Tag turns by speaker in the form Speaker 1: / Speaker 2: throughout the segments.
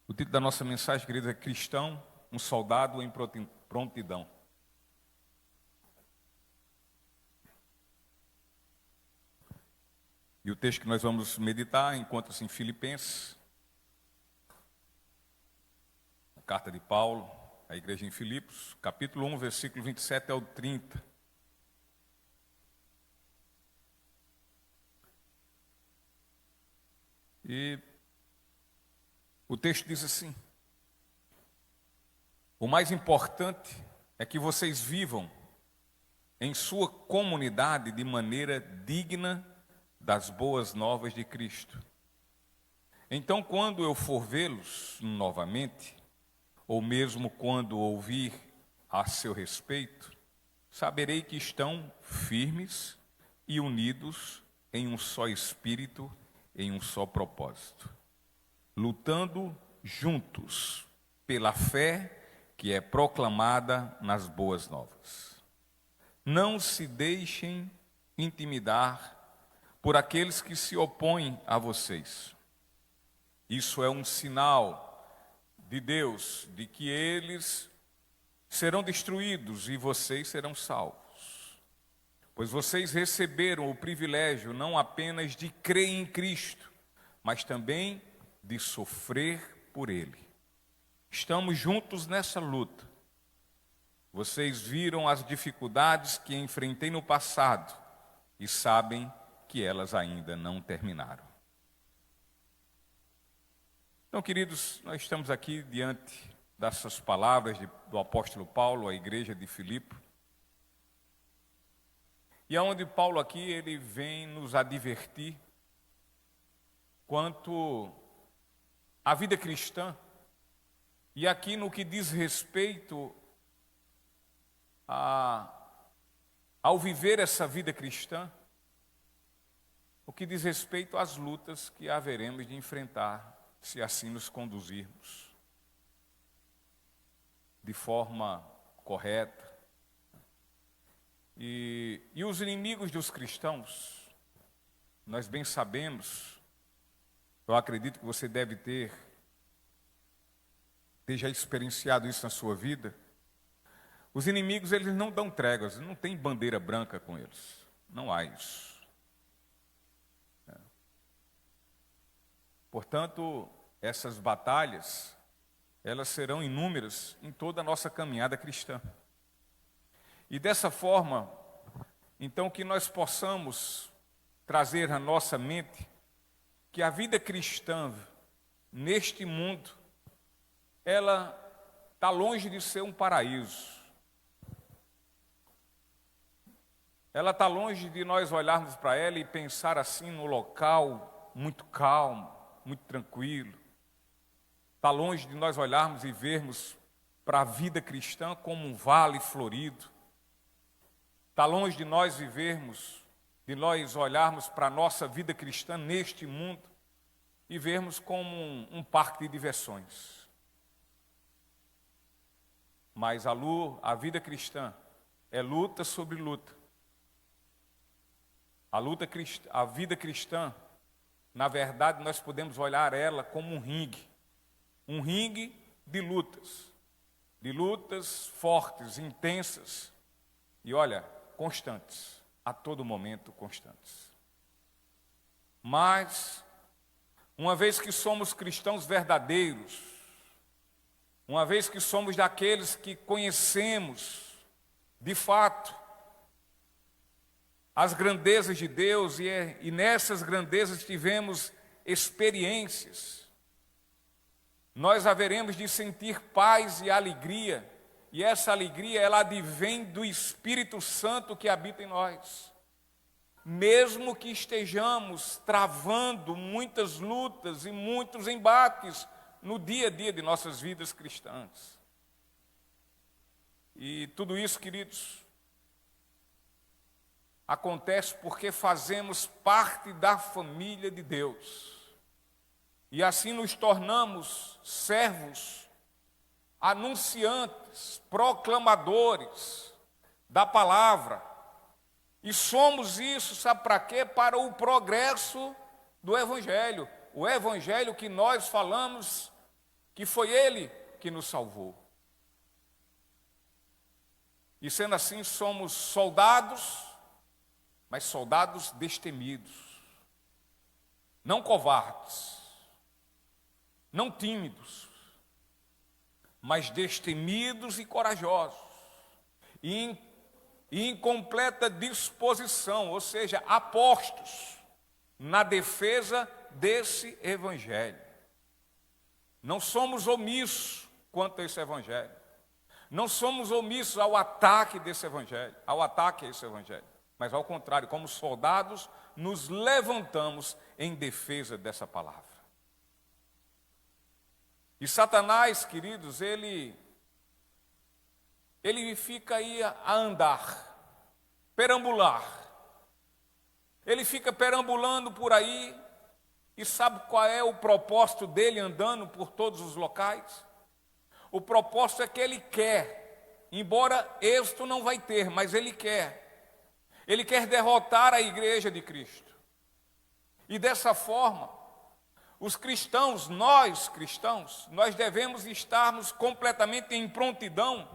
Speaker 1: O título da nossa mensagem, queridos, é Cristão, um soldado em prontidão. E o texto que nós vamos meditar encontra-se em Filipenses, a carta de Paulo à igreja em Filipos, capítulo 1, versículo 27 ao 30. E o texto diz assim: o mais importante é que vocês vivam em sua comunidade de maneira digna das boas novas de Cristo. Então, quando eu for vê-los novamente, ou mesmo quando ouvir a seu respeito, saberei que estão firmes e unidos em um só espírito, em um só propósito, lutando juntos pela fé que é proclamada nas boas novas. Não se deixem intimidar por aqueles que se opõem a vocês. Isso é um sinal de Deus, de que eles serão destruídos e vocês serão salvos. Pois vocês receberam o privilégio não apenas de crer em Cristo, mas também de sofrer por Ele. Estamos juntos nessa luta. Vocês viram as dificuldades que enfrentei no passado e sabem que elas ainda não terminaram. Então, queridos, nós estamos aqui diante dessas palavras do apóstolo Paulo à igreja de Filipe. E aonde Paulo aqui, ele vem nos advertir quanto à vida cristã. E aqui no que diz respeito ao viver essa vida cristã, o que diz respeito às lutas que haveremos de enfrentar, se assim nos conduzirmos de forma correta. E os inimigos dos cristãos, nós bem sabemos, eu acredito que você deve ter já experienciado isso na sua vida. Os inimigos, eles não dão tréguas, não tem bandeira branca com eles, não há isso. Portanto, essas batalhas, elas serão inúmeras em toda a nossa caminhada cristã. E dessa forma, então, que nós possamos trazer à nossa mente que a vida cristã neste mundo, ela está longe de ser um paraíso. Ela está longe de nós olharmos para ela e pensar assim no local muito calmo, muito tranquilo. Está longe de nós olharmos e vermos para a vida cristã como um vale florido. Está longe de nós olharmos para a nossa vida cristã neste mundo e vermos como um parque de diversões. Mas a vida cristã é luta sobre luta. A vida cristã, na verdade, nós podemos olhar ela como um ringue de lutas fortes, intensas e, olha, constantes, a todo momento constantes. Mas, uma vez que somos cristãos verdadeiros, uma vez que somos daqueles que conhecemos, de fato, as grandezas de Deus e nessas grandezas tivemos experiências, nós haveremos de sentir paz e alegria, e essa alegria, ela advém do Espírito Santo que habita em nós. Mesmo que estejamos travando muitas lutas e muitos embates no dia a dia de nossas vidas cristãs. E tudo isso, queridos, acontece porque fazemos parte da família de Deus. E assim nos tornamos servos, anunciantes, proclamadores da palavra. E somos isso, sabe para quê? Para o progresso do Evangelho. O Evangelho que nós falamos que foi Ele que nos salvou. E sendo assim, somos soldados, mas soldados destemidos, não covardes, não tímidos, mas destemidos e corajosos, e em completa disposição, ou seja, apostos na defesa desse evangelho. Não somos omissos quanto a esse evangelho. Não somos omissos ao ataque desse evangelho, ao ataque a esse evangelho. Mas ao contrário, como soldados, nos levantamos em defesa dessa palavra. E Satanás, queridos, ele fica aí a andar, perambular. Ele fica perambulando por aí e sabe qual é o propósito dele andando por todos os locais? O propósito é que ele quer, embora êxito não vai ter, mas ele quer derrotar a igreja de Cristo. E dessa forma, os cristãos, nós devemos estarmos completamente em prontidão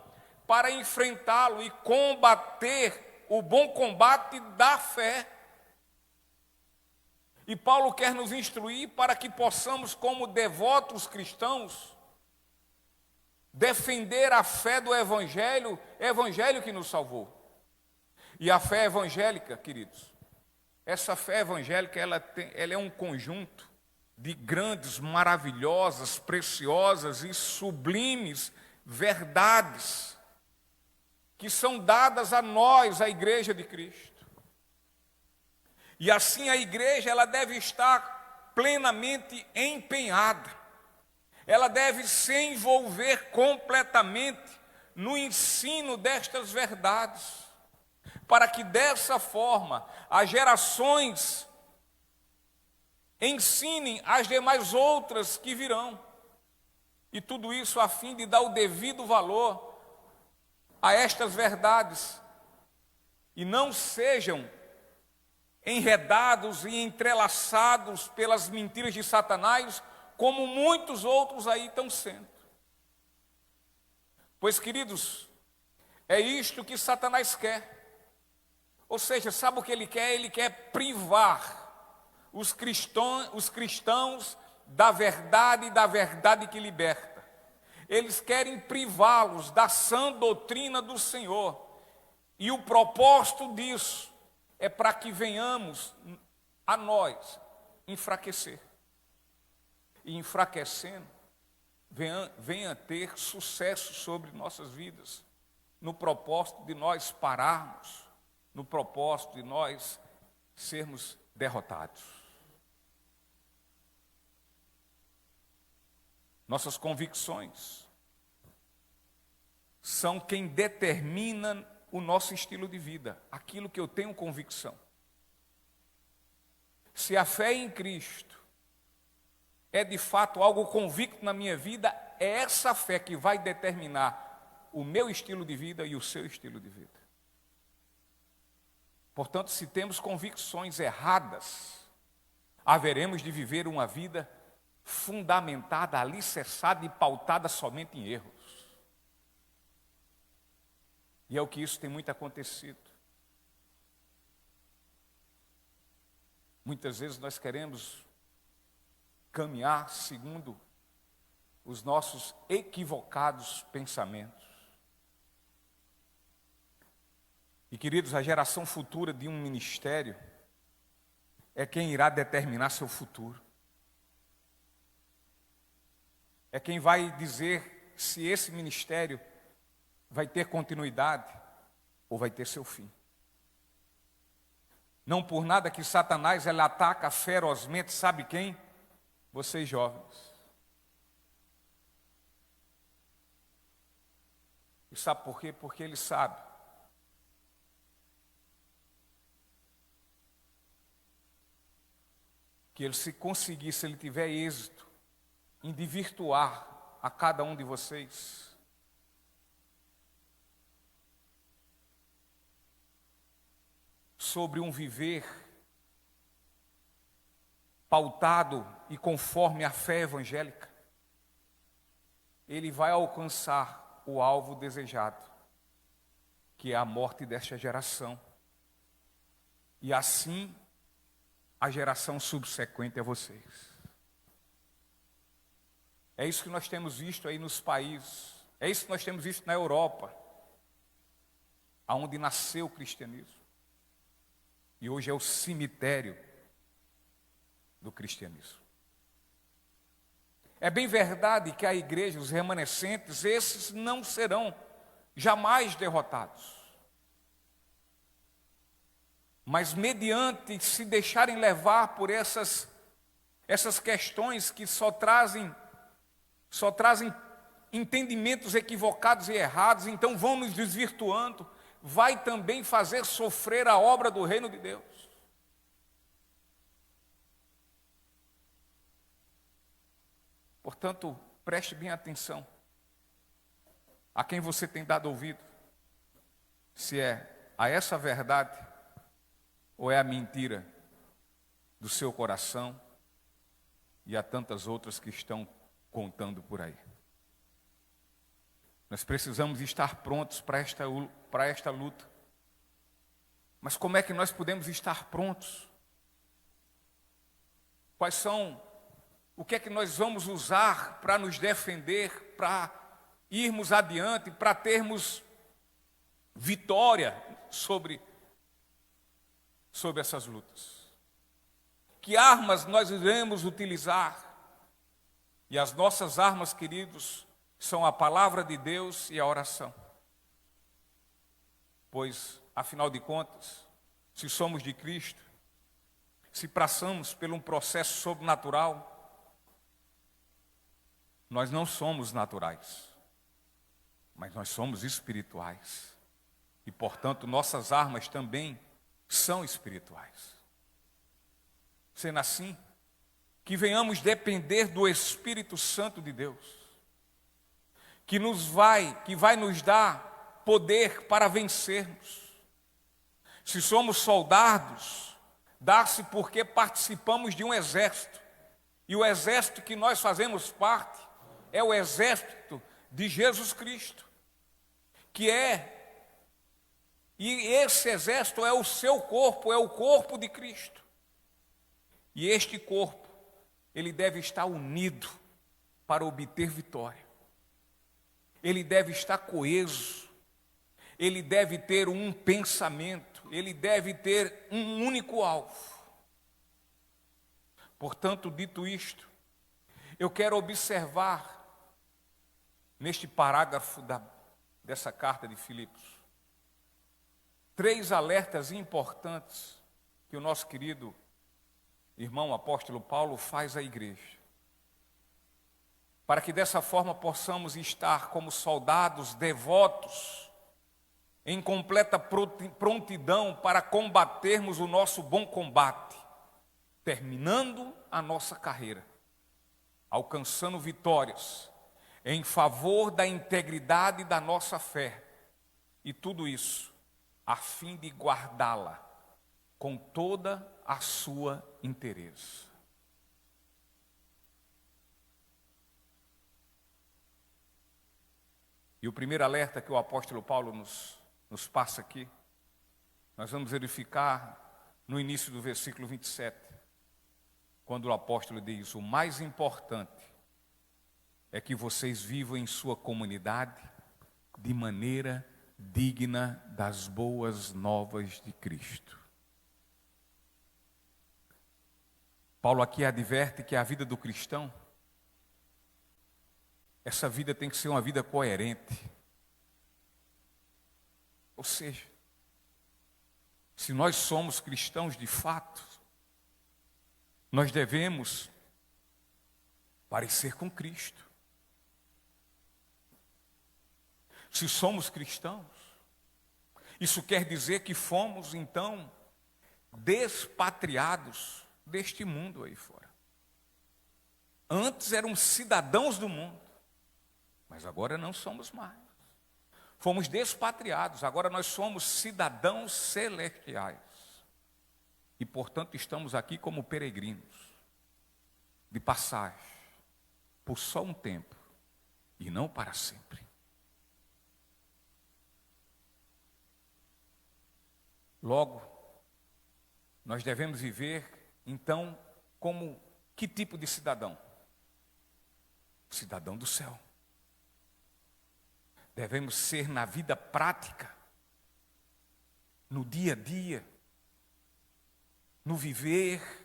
Speaker 1: para enfrentá-lo e combater o bom combate da fé. E Paulo quer nos instruir para que possamos, como devotos cristãos, defender a fé do evangelho que nos salvou. E a fé evangélica, queridos, essa fé evangélica, ela é um conjunto de grandes, maravilhosas, preciosas e sublimes verdades que são dadas a nós, a igreja de Cristo. E assim a igreja, ela deve estar plenamente empenhada. Ela deve se envolver completamente no ensino destas verdades, para que dessa forma as gerações ensinem as demais outras que virão. E tudo isso a fim de dar o devido valor a estas verdades e não sejam enredados e entrelaçados pelas mentiras de Satanás, como muitos outros aí estão sendo. Pois, queridos, é isto que Satanás quer. Ou seja, sabe o que ele quer? Ele quer privar os cristãos da verdade que liberta. Eles querem privá-los da sã doutrina do Senhor. E o propósito disso é para que venhamos a nós enfraquecer. E enfraquecendo, venha ter sucesso sobre nossas vidas, no propósito de nós pararmos, no propósito de nós sermos derrotados. Nossas convicções são quem determina o nosso estilo de vida, aquilo que eu tenho convicção. Se a fé em Cristo é de fato algo convicto na minha vida, é essa fé que vai determinar o meu estilo de vida e o seu estilo de vida. Portanto, se temos convicções erradas, haveremos de viver uma vida fundamentada, alicerçada e pautada somente em erros. E é o que isso tem muito acontecido. Muitas vezes nós queremos caminhar segundo os nossos equivocados pensamentos. E, queridos, a geração futura de um ministério é quem irá determinar seu futuro. É quem vai dizer se esse ministério vai ter continuidade ou vai ter seu fim. Não por nada que Satanás ele ataca ferozmente, sabe quem? Vocês jovens. E sabe por quê? Porque ele sabe que ele, se conseguir, se ele tiver êxito em desvirtuar a cada um de vocês, sobre um viver pautado e conforme a fé evangélica, ele vai alcançar o alvo desejado, que é a morte desta geração. E assim, a geração subsequente a vocês. É isso que nós temos visto aí nos países. É isso que nós temos visto na Europa, aonde nasceu o cristianismo. E hoje é o cemitério do cristianismo. É bem verdade que a igreja, os remanescentes, esses não serão jamais derrotados. Mas mediante se deixarem levar por essas questões que só trazem entendimentos equivocados e errados, então vão nos desvirtuando, vai também fazer sofrer a obra do reino de Deus. Portanto, preste bem atenção a quem você tem dado ouvido, se é a essa verdade ou é a mentira do seu coração e a tantas outras que estão contando por aí. Nós precisamos estar prontos para esta luta. Mas como é que nós podemos estar prontos? O que é que nós vamos usar para nos defender, para irmos adiante, para termos vitória sobre essas lutas? Que armas nós iremos utilizar? E as nossas armas, queridos, são a palavra de Deus e a oração. Pois, afinal de contas, se somos de Cristo, se passamos por um processo sobrenatural, nós não somos naturais, mas nós somos espirituais. E, portanto, nossas armas também são espirituais. Sendo assim, que venhamos depender do Espírito Santo de Deus, que vai nos dar poder para vencermos. Se somos soldados, dá-se porque participamos de um exército, e o exército que nós fazemos parte é o exército de Jesus Cristo, e esse exército é o seu corpo, é o corpo de Cristo. E este corpo, ele deve estar unido para obter vitória. Ele deve estar coeso. Ele deve ter um pensamento. Ele deve ter um único alvo. Portanto, dito isto, eu quero observar neste parágrafo dessa carta de Filipos 3 alertas importantes que o nosso querido irmão apóstolo Paulo faz à igreja, para que dessa forma possamos estar como soldados devotos, em completa prontidão para combatermos o nosso bom combate, terminando a nossa carreira, alcançando vitórias em favor da integridade da nossa fé, e tudo isso a fim de guardá-la com toda a sua inteireza. E o primeiro alerta que o apóstolo Paulo nos passa aqui, nós vamos verificar no início do versículo 27, quando o apóstolo diz: o mais importante é que vocês vivam em sua comunidade de maneira digna das boas novas de Cristo. Paulo aqui adverte que a vida do cristão, essa vida tem que ser uma vida coerente. Ou seja, se nós somos cristãos de fato, nós devemos parecer com Cristo. Se somos cristãos, isso quer dizer que fomos, então, despatriados deste mundo aí fora. Antes éramos cidadãos do mundo, mas agora não somos mais. Fomos despatriados, agora nós somos cidadãos celestiais. E, portanto, estamos aqui como peregrinos, de passagem, por só um tempo. e não para sempre. Logo, nós devemos viver, então, como que tipo de cidadão? Cidadão do céu. Devemos ser na vida prática, no dia a dia, no viver.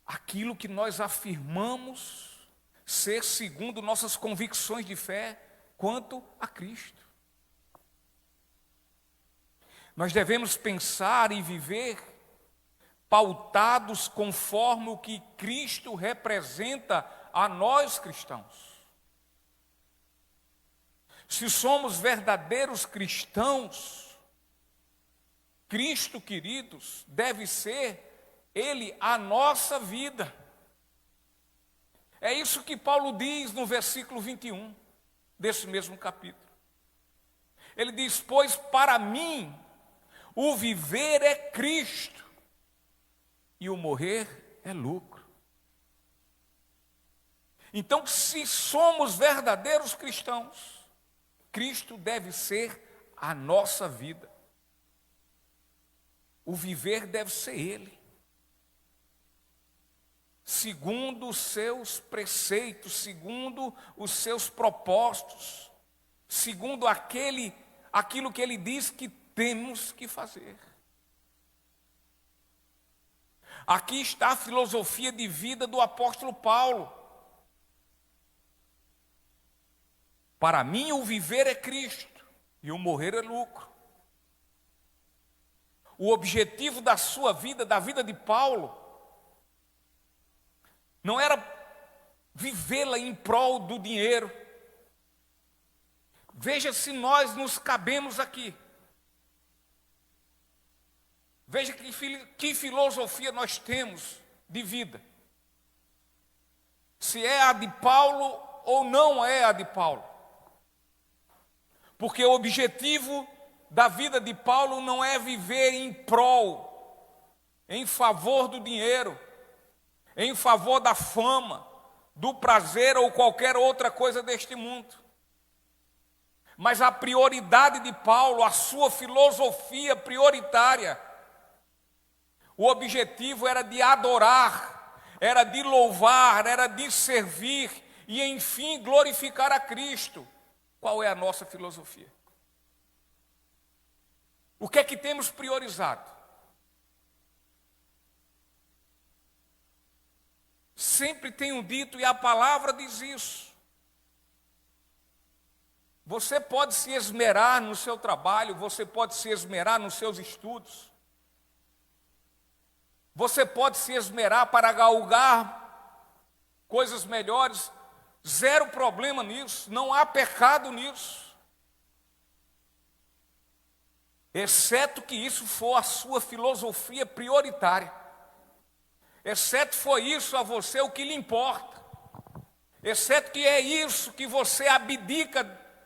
Speaker 1: Aquilo que nós afirmamos ser segundo nossas convicções de fé quanto a Cristo. Nós devemos pensar e viver pautados conforme o que Cristo representa a nós cristãos. Se somos verdadeiros cristãos, Cristo, queridos, deve ser Ele a nossa vida. É isso que Paulo diz no versículo 21 desse mesmo capítulo. Ele diz: pois para mim o viver é Cristo e o morrer é lucro. Então, se somos verdadeiros cristãos, Cristo deve ser a nossa vida. O viver deve ser Ele, segundo os seus preceitos, segundo os seus propósitos, segundo aquilo que Ele diz que temos que fazer. Aqui está a filosofia de vida do apóstolo Paulo. Para mim o viver é Cristo e o morrer é lucro. O objetivo da sua vida, da vida de Paulo, não era vivê-la em prol do dinheiro. Veja se nós nos cabemos aqui. Veja que filosofia nós temos de vida. Se é a de Paulo ou não é a de Paulo. Porque o objetivo da vida de Paulo não é viver em prol, em favor do dinheiro, em favor da fama, do prazer ou qualquer outra coisa deste mundo. Mas a prioridade de Paulo, a sua filosofia prioritária, o objetivo era de adorar, era de louvar, era de servir e, enfim, glorificar a Cristo. Qual é a nossa filosofia? O que é que temos priorizado? Sempre tenho dito, e a palavra diz isso. Você pode se esmerar no seu trabalho, você pode se esmerar nos seus estudos, você pode se esmerar para galgar coisas melhores, zero problema nisso, não há pecado nisso. Exceto que isso for a sua filosofia prioritária. Exceto foi isso a você o que lhe importa. Exceto que é isso que você abdica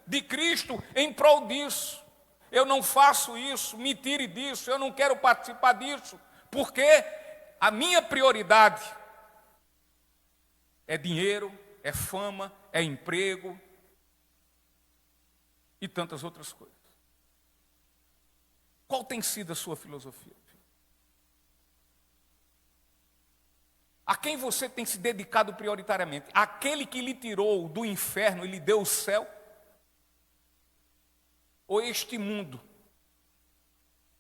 Speaker 1: de Cristo em prol disso. Eu não faço isso, me tire disso, eu não quero participar disso, porque a minha prioridade é dinheiro, é fama, é emprego e tantas outras coisas. Qual tem sido a sua filosofia? A quem você tem se dedicado prioritariamente? Aquele que lhe tirou do inferno e lhe deu o céu? Ou este mundo,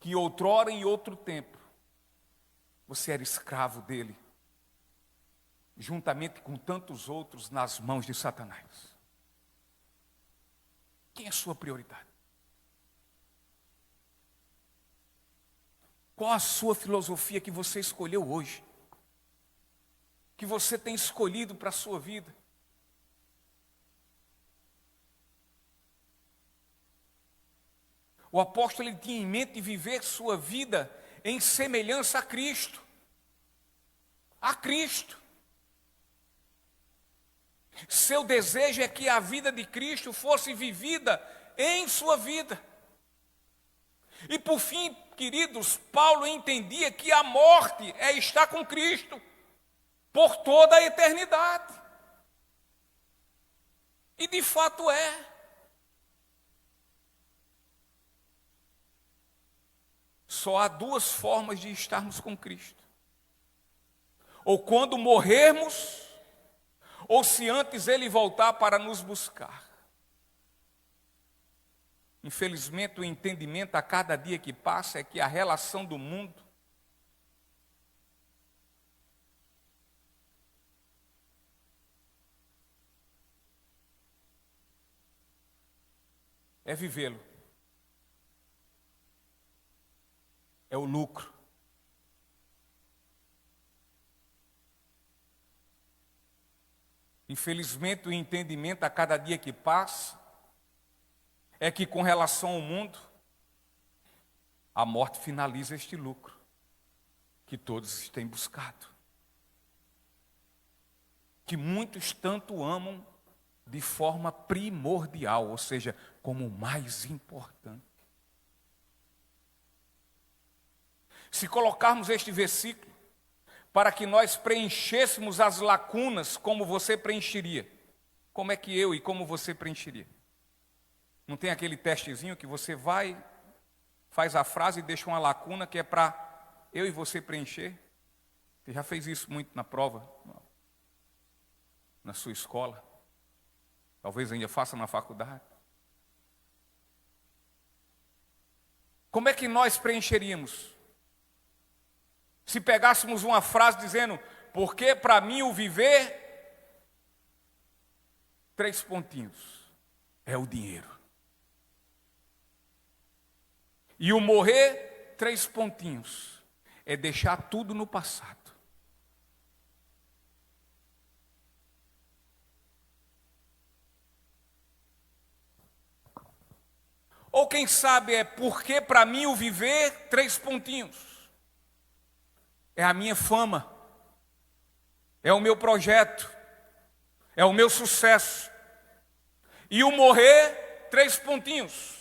Speaker 1: que outrora em outro tempo, você era escravo dele, juntamente com tantos outros nas mãos de Satanás? Quem é a sua prioridade? Qual a sua filosofia que você escolheu hoje? Que você tem escolhido para a sua vida? O apóstolo ele tinha em mente viver sua vida em semelhança a Cristo. A Cristo. Seu desejo é que a vida de Cristo fosse vivida em sua vida. E por fim, queridos, Paulo entendia que a morte é estar com Cristo por toda a eternidade. E de fato é. Só há duas formas de estarmos com Cristo: ou quando morrermos, ou se antes Ele voltar para nos buscar. Infelizmente, o entendimento a cada dia que passa é que a relação do mundo é vivê-lo, é o lucro. Infelizmente, o entendimento a cada dia que passa é que, com relação ao mundo, a morte finaliza este lucro que todos têm buscado, que muitos tanto amam de forma primordial, ou seja, como o mais importante. Se colocarmos este versículo para que nós preenchêssemos as lacunas, como você preencheria? Como é que eu e como você preencheria? Não tem aquele testezinho que você vai, faz a frase e deixa uma lacuna que é para eu e você preencher? Você já fez isso muito na prova, na sua escola? Talvez ainda faça na faculdade. Como é que nós preencheríamos? Se pegássemos uma frase dizendo, porque para mim o viver, 3 pontinhos, é o dinheiro. E o morrer, 3 pontinhos, é deixar tudo no passado. Ou quem sabe é porque para mim o viver, 3 pontinhos. É a minha fama, é o meu projeto, é o meu sucesso. E o morrer, 3 pontinhos.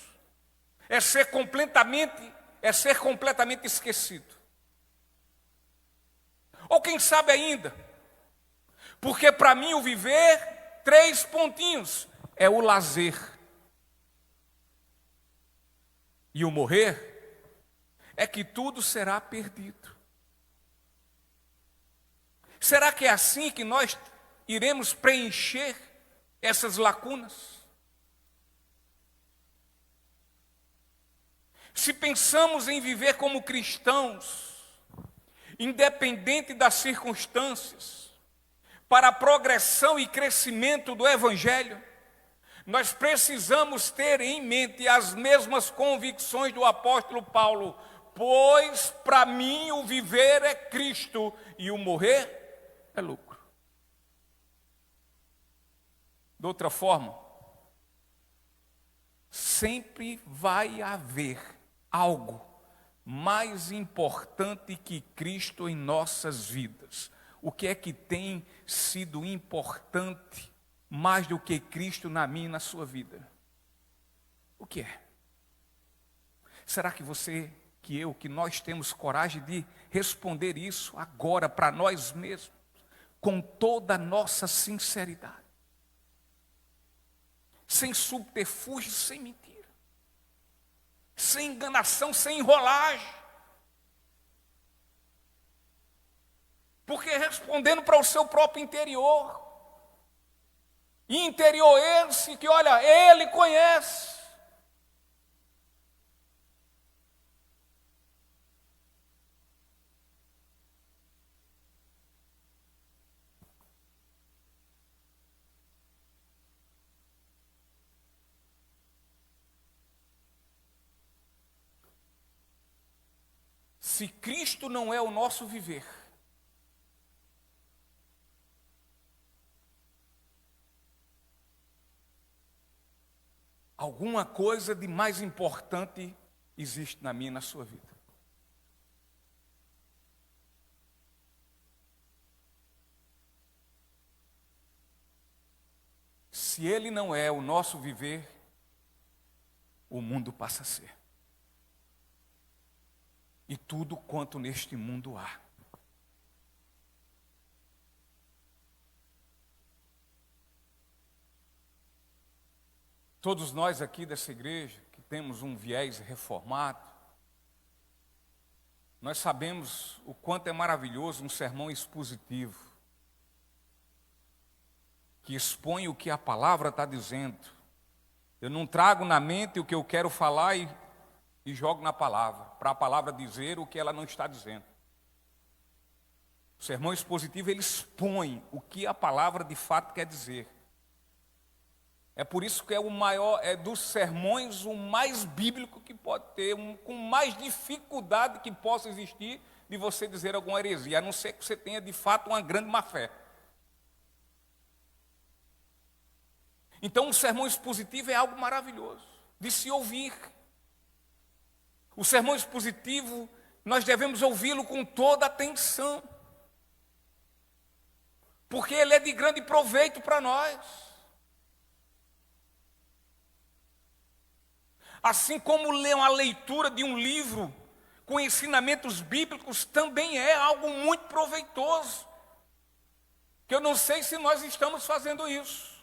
Speaker 1: É ser completamente esquecido. Ou quem sabe ainda, porque para mim o viver, 3 pontinhos, é o lazer. E o morrer, é que tudo será perdido. Será que é assim que nós iremos preencher essas lacunas? Se pensamos em viver como cristãos, independente das circunstâncias, para a progressão e crescimento do Evangelho, nós precisamos ter em mente as mesmas convicções do apóstolo Paulo, pois para mim o viver é Cristo e o morrer é lucro. De outra forma, sempre vai haver algo mais importante que Cristo em nossas vidas. O que é que tem sido importante mais do que Cristo na minha e na sua vida? O que é? Será que você, que nós temos coragem de responder isso agora para nós mesmos, com toda a nossa sinceridade? Sem subterfúgio, sem mentira, sem enganação, sem enrolagem. Porque respondendo para o seu próprio interior, e interior esse que, olha, Ele conhece. Se Cristo não é o nosso viver, alguma coisa de mais importante existe na minha e na sua vida. Se Ele não é o nosso viver, o mundo passa a ser. e tudo quanto neste mundo há. Todos nós aqui dessa igreja, que temos um viés reformado, nós sabemos o quanto é maravilhoso um sermão expositivo, que expõe o que a palavra está dizendo. Eu não trago na mente o que eu quero falar e jogo na palavra, para a palavra dizer o que ela não está dizendo. O sermão expositivo, ele expõe o que a palavra de fato quer dizer. É por isso que é o maior, é dos sermões o mais bíblico que pode ter, com mais dificuldade que possa existir de você dizer alguma heresia, a não ser que você tenha de fato uma grande má fé. Então, o sermão expositivo é algo maravilhoso de se ouvir. O sermão expositivo, nós devemos ouvi-lo com toda atenção, porque ele é de grande proveito para nós. Assim como ler uma leitura de um livro com ensinamentos bíblicos também é algo muito proveitoso, que eu não sei se nós estamos fazendo isso,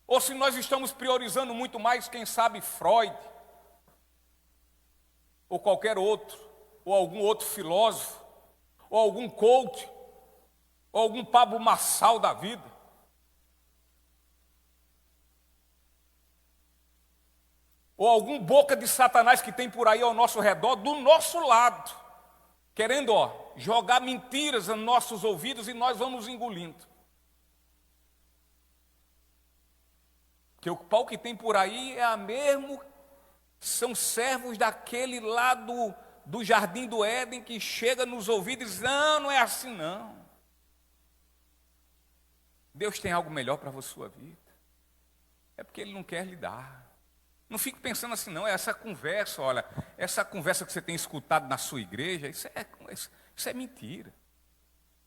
Speaker 1: ou se nós estamos priorizando muito mais, quem sabe, Freud, ou qualquer outro, ou algum outro filósofo, ou algum coach, ou algum Pablo Marçal da vida. Ou algum boca de Satanás que tem por aí ao nosso redor, do nosso lado, querendo jogar mentiras nos nossos ouvidos e nós vamos engolindo. Porque o pau que tem por aí é mesmo, são servos daquele lá do Jardim do Éden que chega nos ouvidos e diz, não é assim não. Deus tem algo melhor para a sua vida. É porque Ele não quer lhe dar. Não fique pensando assim, não, essa conversa, olha, essa conversa que você tem escutado na sua igreja, isso é mentira.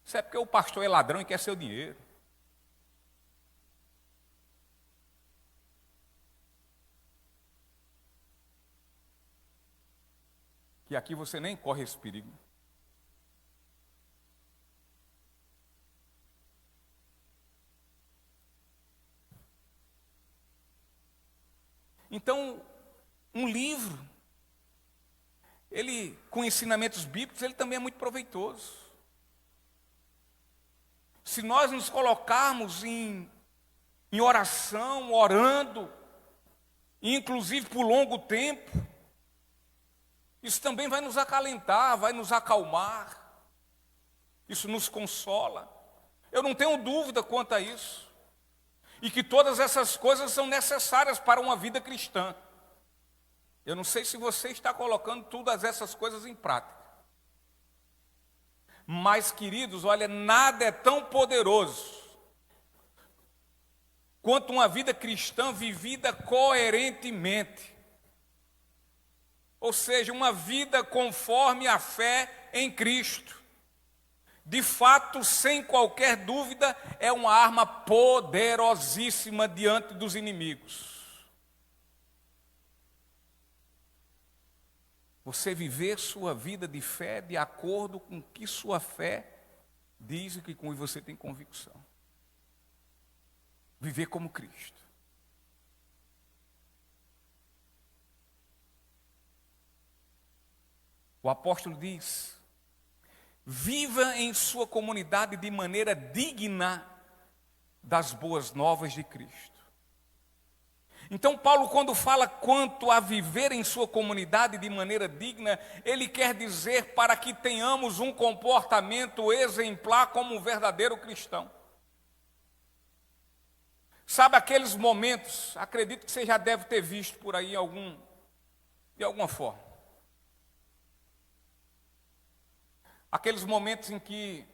Speaker 1: Isso é porque o pastor é ladrão e quer seu dinheiro. Que aqui você nem corre esse perigo. Então, um livro, ele com ensinamentos bíblicos, ele também é muito proveitoso. Se nós nos colocarmos em oração, orando, inclusive por longo tempo, isso também vai nos acalentar, vai nos acalmar, isso nos consola. Eu não tenho dúvida quanto a isso. E que todas essas coisas são necessárias para uma vida cristã. Eu não sei se você está colocando todas essas coisas em prática. Mas, queridos, olha, nada é tão poderoso quanto uma vida cristã vivida coerentemente. Ou seja, uma vida conforme a fé em Cristo. De fato, sem qualquer dúvida, é uma arma poderosíssima diante dos inimigos. Você viver sua vida de fé de acordo com o que sua fé diz e com que você tem convicção. Viver como Cristo. O apóstolo diz: viva em sua comunidade de maneira digna das boas novas de Cristo. Então, Paulo, quando fala quanto a viver em sua comunidade de maneira digna, ele quer dizer para que tenhamos um comportamento exemplar como um verdadeiro cristão. Sabe aqueles momentos, acredito que você já deve ter visto por aí de alguma forma. Aqueles momentos em que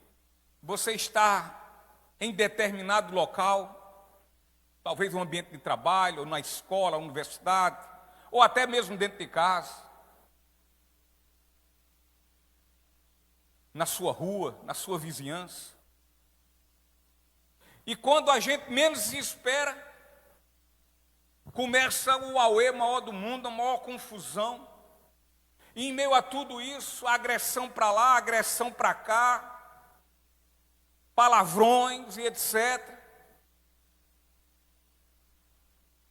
Speaker 1: você está em determinado local, talvez no ambiente de trabalho, ou na escola, universidade, ou até mesmo dentro de casa, na sua rua, na sua vizinhança. E quando a gente menos se espera, Começa o auê maior do mundo, a maior confusão. E em meio a tudo isso, agressão para lá, agressão para cá, palavrões e etc.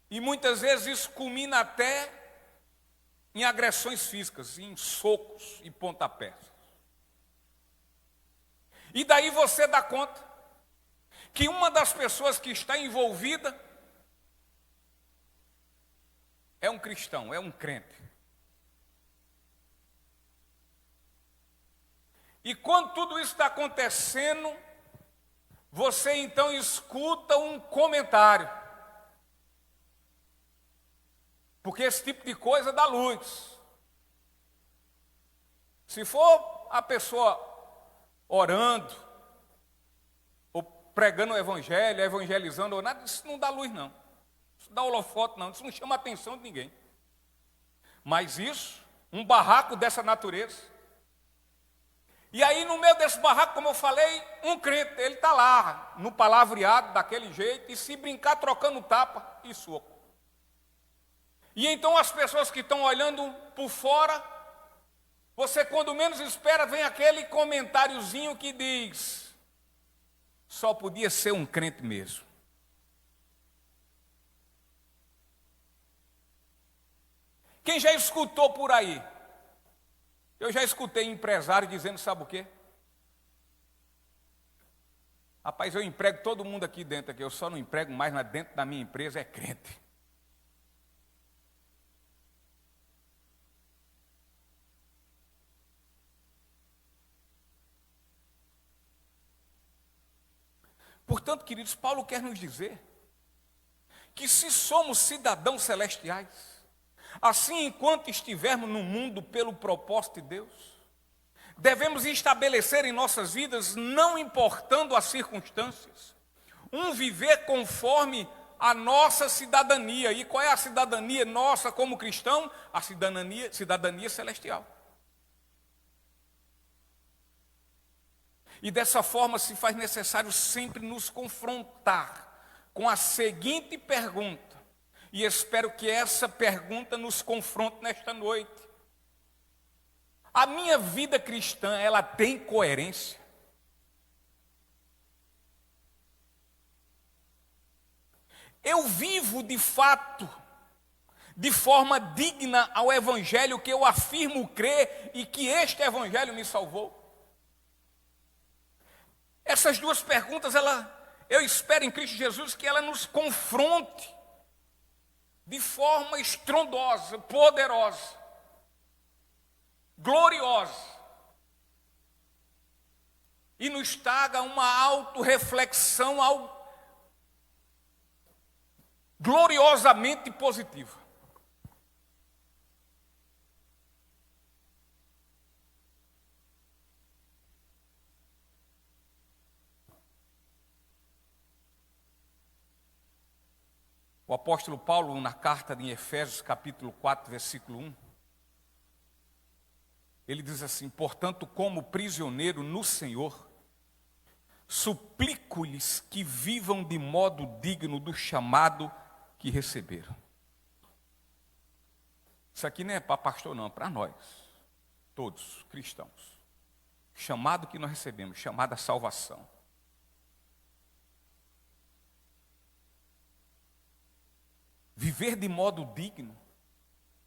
Speaker 1: E muitas vezes isso culmina até em agressões físicas, em socos e pontapés. E daí você dá conta que uma das pessoas que está envolvida é um cristão, é um crente. E quando tudo isso está acontecendo, você então escuta um comentário. Porque esse tipo de coisa dá luz. Se for a pessoa orando, ou pregando o evangelho, evangelizando, ou nada, isso não dá luz não. Isso não dá holofote não, isso não chama a atenção de ninguém. Mas isso, um barraco dessa natureza. E aí no meio desse barraco, como eu falei, um crente, ele está lá, no palavreado, daquele jeito, e se brincar trocando tapa e soco. E então as pessoas que estão olhando por fora, você quando menos espera, vem aquele comentáriozinho que diz: só podia ser um crente mesmo. Quem já escutou por aí? Eu já escutei empresário dizendo, sabe o quê? Rapaz, eu emprego todo mundo aqui dentro, aqui, eu só não emprego mais dentro da minha empresa, é crente. Portanto, queridos, Paulo quer nos dizer que se somos cidadãos celestiais, assim enquanto estivermos no mundo pelo propósito de Deus, devemos estabelecer em nossas vidas, não importando as circunstâncias, um viver conforme a nossa cidadania. E qual é a cidadania nossa como cristão? A cidadania celestial. E dessa forma se faz necessário sempre nos confrontar com a seguinte pergunta, e espero que essa pergunta nos confronte nesta noite: a minha vida cristã, ela tem coerência? Eu vivo de fato, de forma digna ao evangelho que eu afirmo crer e que este evangelho me salvou? Essas duas perguntas, eu espero em Cristo Jesus que ela nos confronte de forma estrondosa, poderosa, gloriosa, e nos traga uma autorreflexão gloriosamente positiva. O apóstolo Paulo, na carta de Efésios, capítulo 4, versículo 1, ele diz assim: portanto, como prisioneiro no Senhor, suplico-lhes que vivam de modo digno do chamado que receberam. Isso aqui não é para pastor não, é para nós, todos cristãos. Chamado que nós recebemos, chamado à salvação. Viver de modo digno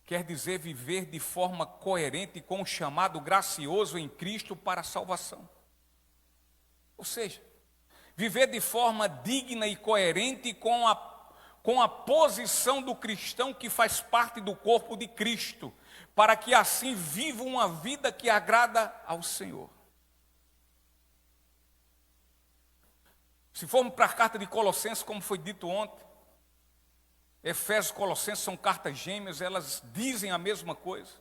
Speaker 1: quer dizer viver de forma coerente com o chamado gracioso em Cristo para a salvação. Ou seja, viver de forma digna e coerente com a posição do cristão que faz parte do corpo de Cristo, para que assim viva uma vida que agrada ao Senhor. Se formos para a carta de Colossenses, como foi dito ontem, Efésios e Colossenses são cartas gêmeas, elas dizem a mesma coisa.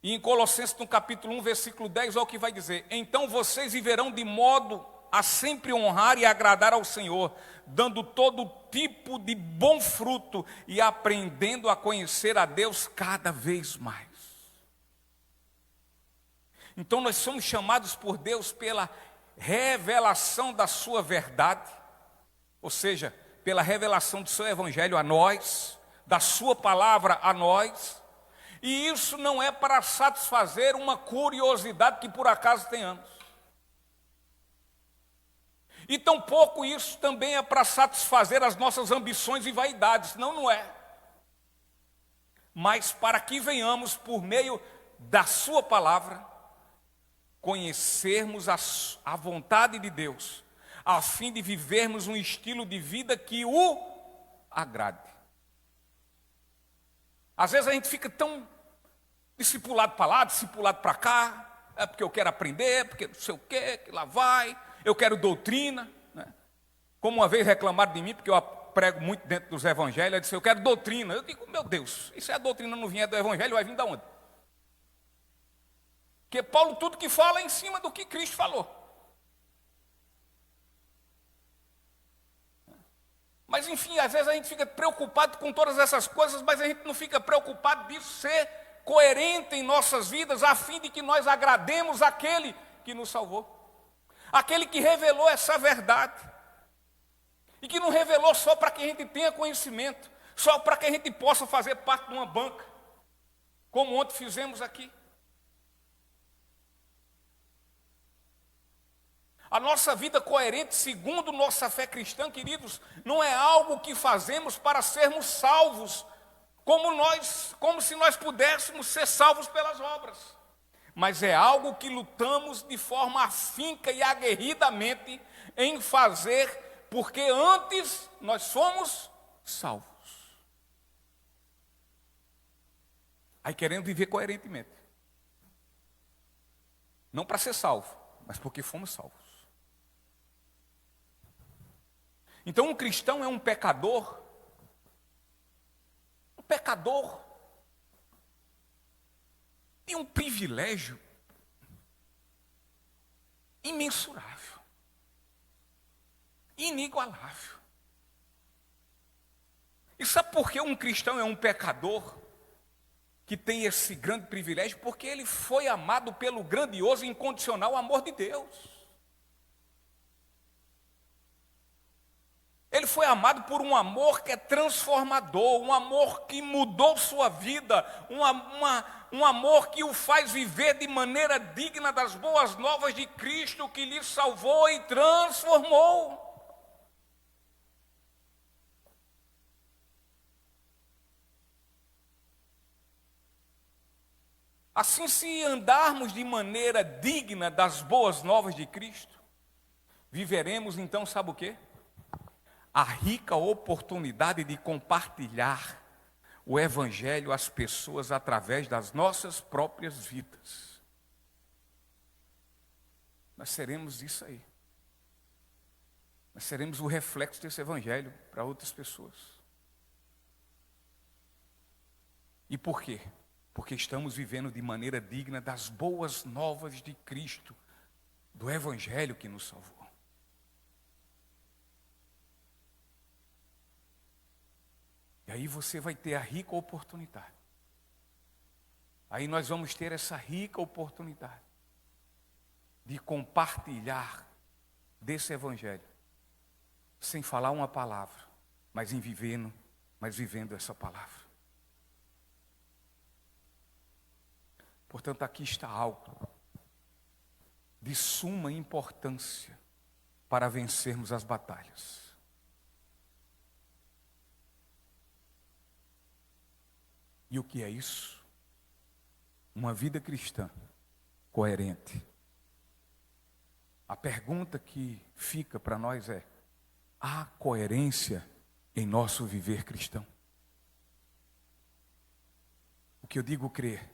Speaker 1: E em Colossenses, no capítulo 1, versículo 10, olha o que vai dizer: então vocês viverão de modo a sempre honrar e agradar ao Senhor, dando todo tipo de bom fruto e aprendendo a conhecer a Deus cada vez mais. Então nós somos chamados por Deus pela revelação da sua verdade, ou seja, pela revelação do seu evangelho a nós, da sua palavra a nós, e isso não é para satisfazer uma curiosidade que por acaso tenhamos. E tampouco isso também é para satisfazer as nossas ambições e vaidades, não é. Mas para que venhamos, por meio da sua palavra, conhecermos a vontade de Deus, a fim de vivermos um estilo de vida que o agrade. Às vezes a gente fica tão discipulado para lá, discipulado para cá, é porque eu quero aprender, porque não sei o quê, que lá vai, eu quero doutrina, né? Como uma vez reclamaram de mim, porque eu prego muito dentro dos evangelhos, eu disse, eu quero doutrina. Eu digo, meu Deus, e se a doutrina não vier do evangelho, vai vir de onde? Porque Paulo tudo que fala é em cima do que Cristo falou. Mas enfim, às vezes a gente fica preocupado com todas essas coisas, mas a gente não fica preocupado de ser coerente em nossas vidas, a fim de que nós agrademos aquele que nos salvou. Aquele que revelou essa verdade. E que não revelou só para que a gente tenha conhecimento, só para que a gente possa fazer parte de uma banca, como ontem fizemos aqui. A nossa vida coerente, segundo nossa fé cristã, queridos, não é algo que fazemos para sermos salvos, como se nós pudéssemos ser salvos pelas obras. Mas é algo que lutamos de forma afinca e aguerridamente em fazer, porque antes nós somos salvos. Aí querendo viver coerentemente. Não para ser salvo, mas porque fomos salvos. Então um cristão é um pecador. Um pecador. E um privilégio imensurável, inigualável. E sabe por que um cristão é um pecador que tem esse grande privilégio? Porque ele foi amado pelo grandioso e incondicional amor de Deus. Ele foi amado por um amor que é transformador, um amor que mudou sua vida, um amor que o faz viver de maneira digna das boas novas de Cristo, que lhe salvou e transformou. Assim, se andarmos de maneira digna das boas novas de Cristo, viveremos então, sabe o quê? A rica oportunidade de compartilhar o Evangelho às pessoas através das nossas próprias vidas. Nós seremos isso aí. Nós seremos o reflexo desse Evangelho para outras pessoas. E por quê? Porque estamos vivendo de maneira digna das boas novas de Cristo, do Evangelho que nos salvou. E aí você vai ter a rica oportunidade. Aí nós vamos ter essa rica oportunidade de compartilhar desse Evangelho, sem falar uma palavra, mas vivendo essa palavra. Portanto, aqui está algo de suma importância para vencermos as batalhas. E o que é isso? Uma vida cristã coerente. A pergunta que fica para nós é: há coerência em nosso viver cristão? O que eu digo crer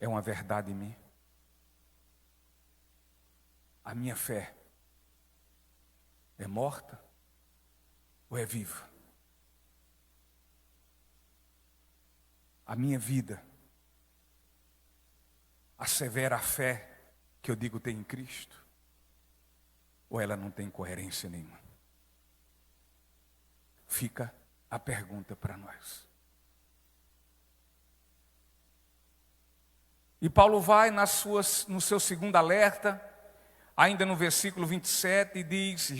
Speaker 1: é uma verdade em mim. A minha fé é morta ou é viva? A minha vida assevera a fé que eu digo ter em Cristo? Ou ela não tem coerência nenhuma? Fica a pergunta para nós. E Paulo vai no seu segundo alerta, Ainda no versículo 27 diz,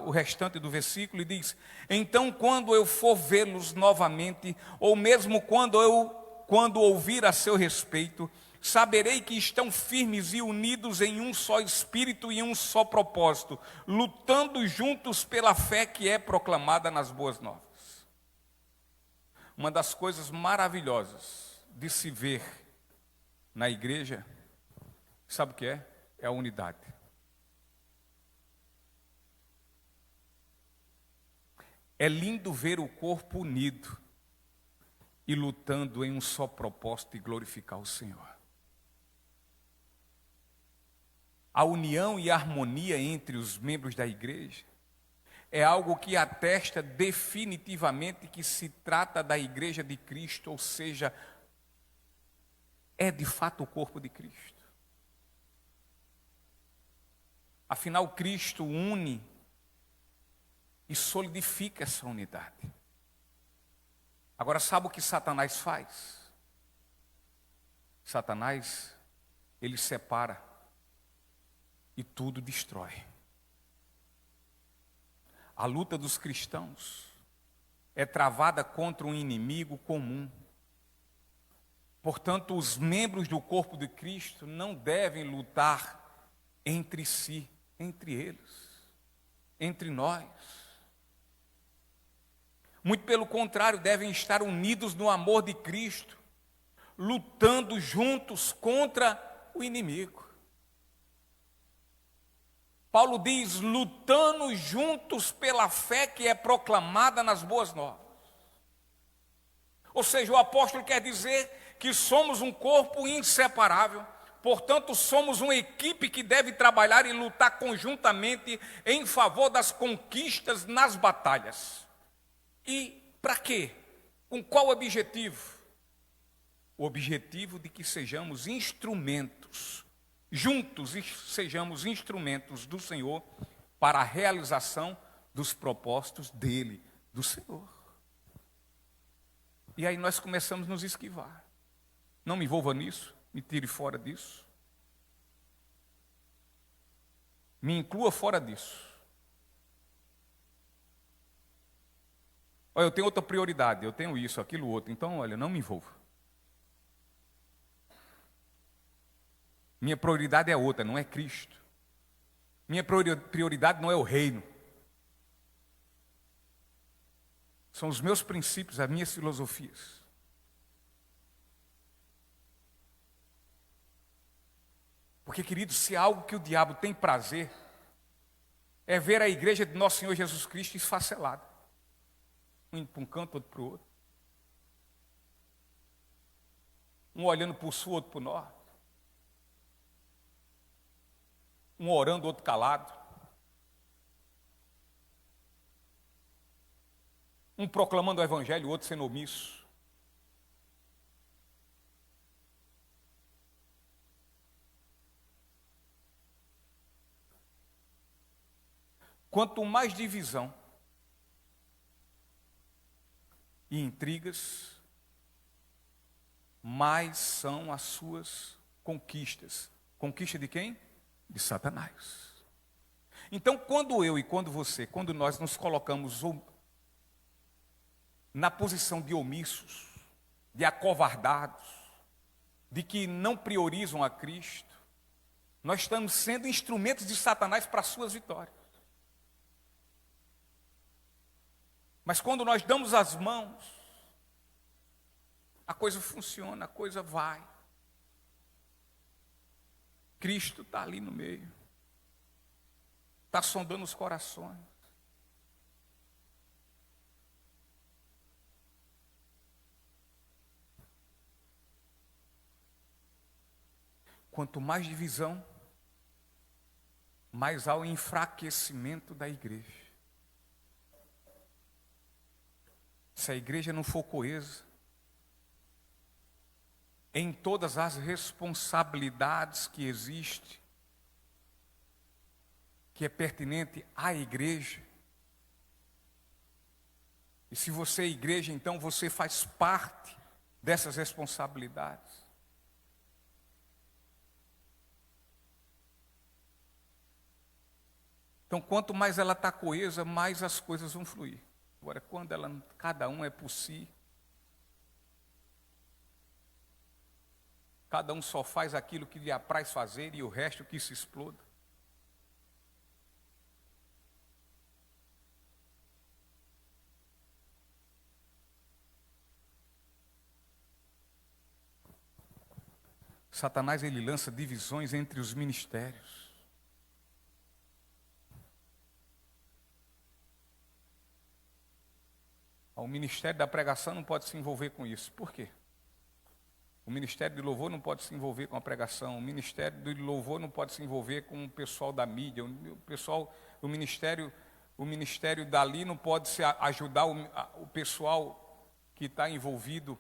Speaker 1: o restante do versículo, e diz: então quando eu for vê-los novamente, ou mesmo quando ouvir a seu respeito, saberei que estão firmes e unidos em um só espírito e um só propósito, lutando juntos pela fé que é proclamada nas boas novas. Uma das coisas maravilhosas de se ver na igreja, sabe o que é? É a unidade. É lindo ver o corpo unido e lutando em um só propósito e glorificar o Senhor. A união e a harmonia entre os membros da igreja é algo que atesta definitivamente que se trata da igreja de Cristo, ou seja, é de fato o corpo de Cristo. Afinal, Cristo une e solidifica essa unidade. Agora, sabe o que Satanás faz? Satanás, ele separa e tudo destrói. A luta dos cristãos é travada contra um inimigo comum. Portanto, os membros do corpo de Cristo não devem lutar entre si, entre eles, entre nós. Muito pelo contrário, devem estar unidos no amor de Cristo, lutando juntos contra o inimigo. Paulo diz: lutando juntos pela fé que é proclamada nas boas novas. Ou seja, o apóstolo quer dizer que somos um corpo inseparável. Portanto, somos uma equipe que deve trabalhar e lutar conjuntamente em favor das conquistas nas batalhas. E para quê? Com qual objetivo? O objetivo de que sejamos instrumentos, juntos sejamos instrumentos do Senhor para a realização dos propósitos dele, do Senhor. E aí nós começamos a nos esquivar. Não me envolva nisso. Me tire fora disso. Me inclua fora disso. Olha, eu tenho outra prioridade, eu tenho isso, aquilo, outro. Então, olha, não me envolva. Minha prioridade é outra, não é Cristo. Minha prioridade não é o reino. São os meus princípios, as minhas filosofias. Porque, queridos, se há algo que o diabo tem prazer, é ver a igreja de nosso Senhor Jesus Cristo esfacelada. Um indo para um canto, outro para o outro. Um olhando para o sul, outro para o norte. Um orando, outro calado. Um proclamando o evangelho, outro sendo omisso. Quanto mais divisão e intrigas, mais são as suas conquistas. Conquista de quem? De Satanás. Então, quando eu e quando você, quando nós nos colocamos na posição de omissos, de acovardados, de que não priorizam a Cristo, nós estamos sendo instrumentos de Satanás para as suas vitórias. Mas quando nós damos as mãos, a coisa funciona, a coisa vai. Cristo está ali no meio. Está sondando os corações. Quanto mais divisão, mais há o enfraquecimento da igreja. Se a igreja não for coesa, em todas as responsabilidades que existem, que é pertinente à igreja, e se você é igreja, então você faz parte dessas responsabilidades. Então, quanto mais ela está coesa, mais as coisas vão fluir. Agora, quando cada um é por si, cada um só faz aquilo que lhe apraz fazer e o resto que se exploda. Satanás, ele lança divisões entre os ministérios. O ministério da pregação não pode se envolver com isso. Por quê? O ministério de louvor não pode se envolver com a pregação. O ministério de louvor não pode se envolver com o pessoal da mídia. O ministério dali não pode ajudar o pessoal que está envolvido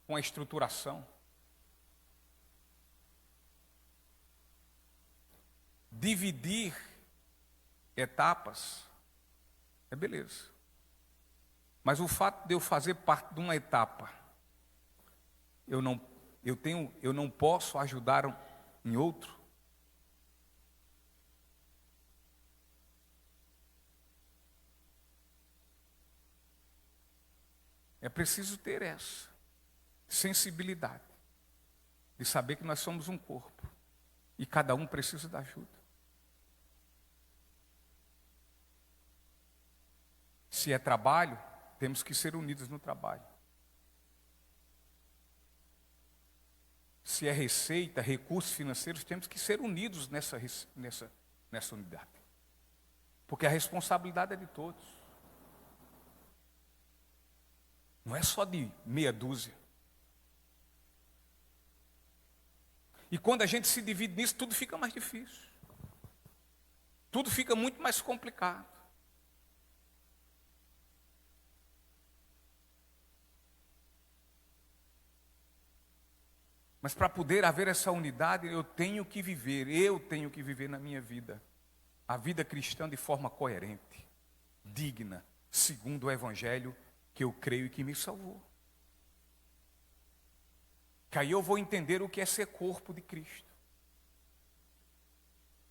Speaker 1: com a estruturação. Dividir etapas é beleza. Mas o fato de eu fazer parte de uma etapa, eu não posso ajudar em outro. É preciso ter essa sensibilidade de saber que nós somos um corpo e cada um precisa da ajuda. Se é trabalho, temos que ser unidos no trabalho. Se é receita, recursos financeiros, temos que ser unidos nessa unidade. Porque a responsabilidade é de todos. Não é só de meia dúzia. E quando a gente se divide nisso, tudo fica mais difícil. Tudo fica muito mais complicado. Mas para poder haver essa unidade, eu tenho que viver na minha vida a vida cristã de forma coerente, digna, segundo o Evangelho que eu creio e que me salvou. Que aí eu vou entender o que é ser corpo de Cristo.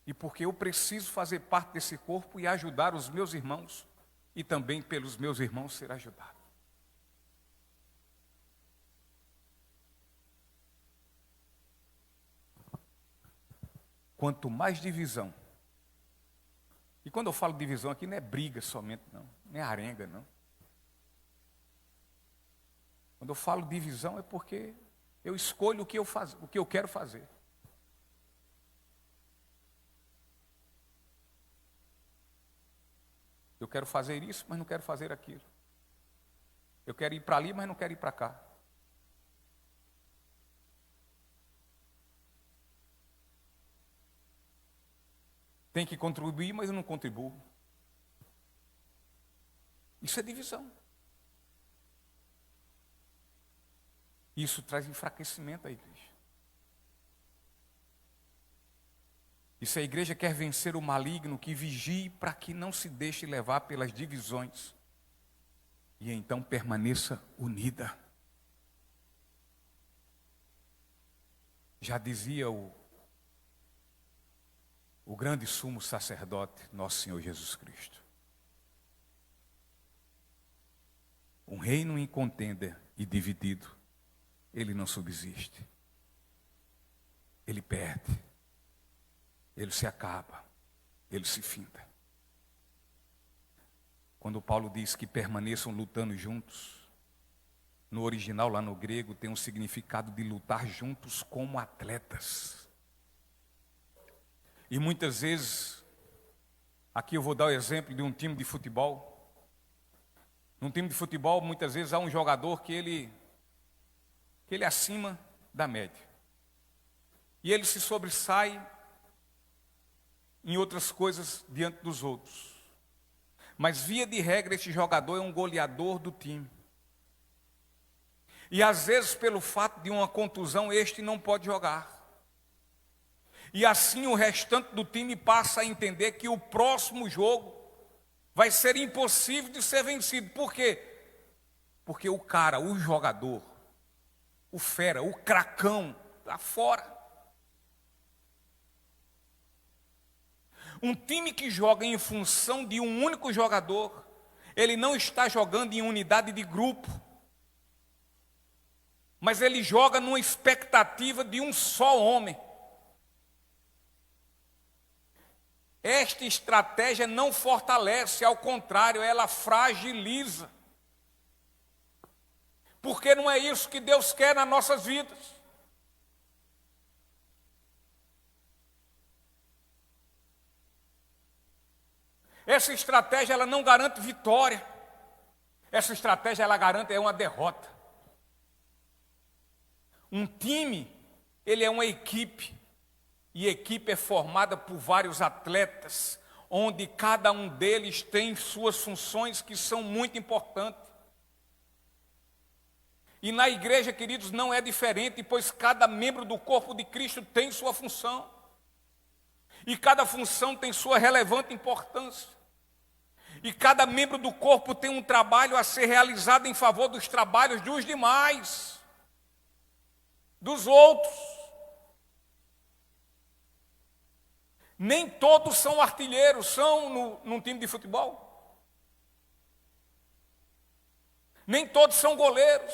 Speaker 1: E porque eu preciso fazer parte desse corpo e ajudar os meus irmãos, e também pelos meus irmãos ser ajudado. Quanto mais divisão, e quando eu falo divisão aqui não é briga somente não é arenga não. Quando eu falo divisão é porque eu escolho o que eu quero fazer. Eu quero fazer isso, mas não quero fazer aquilo. Eu quero ir para ali, mas não quero ir para cá. Tem que contribuir, mas eu não contribuo. Isso é divisão. Isso traz enfraquecimento à igreja. E se a igreja quer vencer o maligno, que vigie para que não se deixe levar pelas divisões. E então permaneça unida. Já dizia o grande sumo sacerdote, nosso Senhor Jesus Cristo. Um reino em contenda e dividido, ele não subsiste. Ele perde. Ele se acaba. Ele se finda. Quando Paulo diz que permaneçam lutando juntos, no original lá no grego tem um significado de lutar juntos como atletas. E muitas vezes, aqui eu vou dar o exemplo de um time de futebol. Num time de futebol, muitas vezes há um jogador que ele é acima da média. E ele se sobressai em outras coisas diante dos outros. Mas via de regra, esse jogador é um goleador do time. E às vezes, pelo fato de uma contusão, este não pode jogar. E assim o restante do time passa a entender que o próximo jogo vai ser impossível de ser vencido. Por quê? Porque o cara, o jogador, o fera, o cracão, está fora. Um time que joga em função de um único jogador, ele não está jogando em unidade de grupo, mas ele joga numa expectativa de um só homem. Esta estratégia não fortalece, ao contrário, ela fragiliza. Porque não é isso que Deus quer nas nossas vidas. Essa estratégia ela não garante vitória. Essa estratégia ela garante uma derrota. Um time, ele é uma equipe. E equipe é formada por vários atletas, onde cada um deles tem suas funções que são muito importantes. E na igreja, queridos, não é diferente, pois cada membro do corpo de Cristo tem sua função. E cada função tem sua relevante importância. E cada membro do corpo tem um trabalho a ser realizado em favor dos trabalhos dos demais, dos outros. Nem todos são artilheiros, são num time de futebol. Nem todos são goleiros.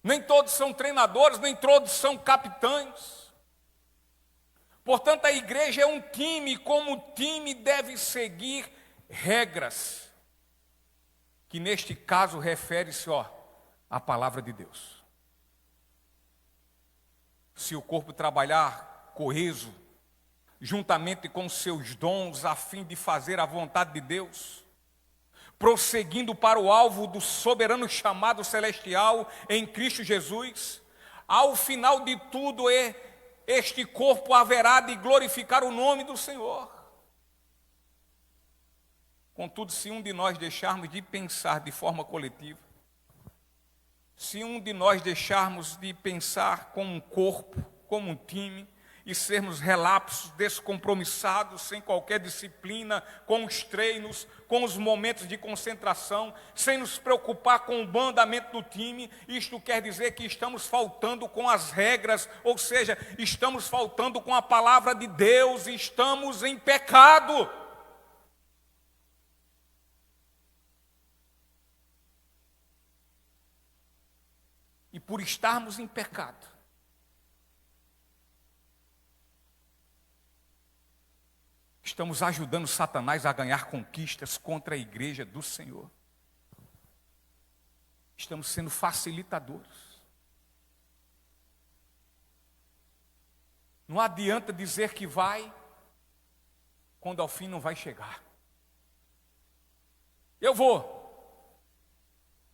Speaker 1: Nem todos são treinadores, nem todos são capitães. Portanto, a igreja é um time, e como time deve seguir regras, que neste caso refere-se à palavra de Deus. Se o corpo trabalhar coeso, juntamente com seus dons, a fim de fazer a vontade de Deus, prosseguindo para o alvo do soberano chamado celestial em Cristo Jesus, ao final de tudo, este corpo haverá de glorificar o nome do Senhor. Contudo, se um de nós deixarmos de pensar de forma coletiva, se um de nós deixarmos de pensar como um corpo, como um time, e sermos relapsos, descompromissados, sem qualquer disciplina, com os treinos, com os momentos de concentração, sem nos preocupar com o bom andamento do time, isto quer dizer que estamos faltando com as regras, ou seja, estamos faltando com a palavra de Deus, e estamos em pecado. E por estarmos em pecado, estamos ajudando Satanás a ganhar conquistas contra a igreja do Senhor. Estamos sendo facilitadores. Não adianta dizer que vai, quando ao fim não vai chegar. Eu vou.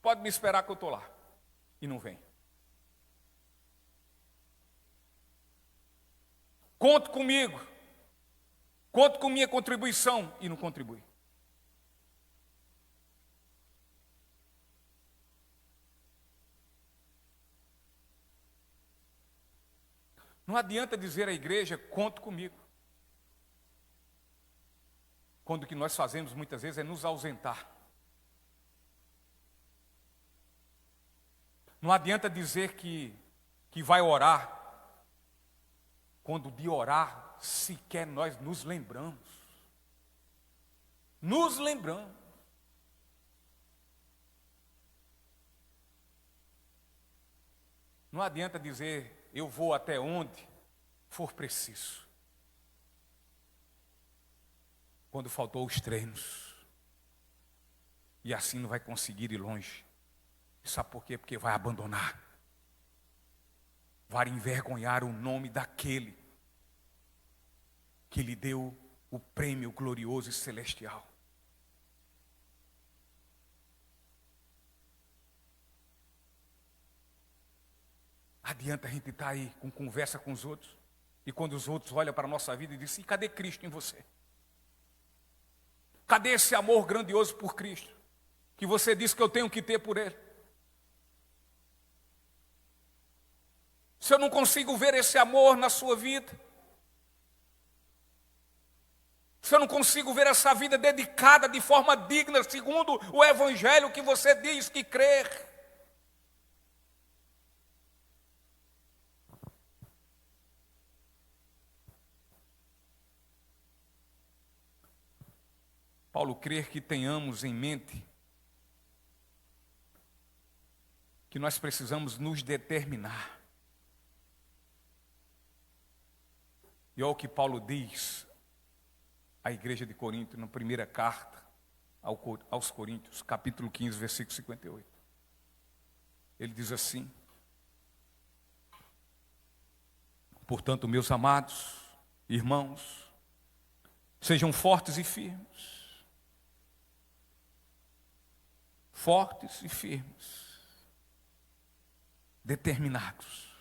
Speaker 1: Pode me esperar que eu estou lá. E não vem. Conte comigo. Conto com minha contribuição e não contribui. Não adianta dizer à igreja, conto comigo. Quando o que nós fazemos muitas vezes é nos ausentar. Não adianta dizer que vai orar, quando de orar sequer nós nos lembramos. Nos lembramos. Não adianta dizer, eu vou até onde for preciso. Quando faltou os treinos. E assim não vai conseguir ir longe. Sabe por quê? Porque vai abandonar. Vai envergonhar o nome daquele que lhe deu o prêmio glorioso e celestial. Adianta a gente estar aí com conversa com os outros, e quando os outros olham para a nossa vida e dizem, e cadê Cristo em você? Cadê esse amor grandioso por Cristo, que você diz que eu tenho que ter por Ele? Se eu não consigo ver esse amor na sua vida, se eu não consigo ver essa vida dedicada de forma digna, segundo o evangelho que você diz que crer, Paulo quer que tenhamos em mente que nós precisamos nos determinar. E olha o que Paulo diz à igreja de Corinto, na primeira carta aos Coríntios, capítulo 15, versículo 58. Ele diz assim: portanto, meus amados irmãos, sejam fortes e firmes. Fortes e firmes. Determinados.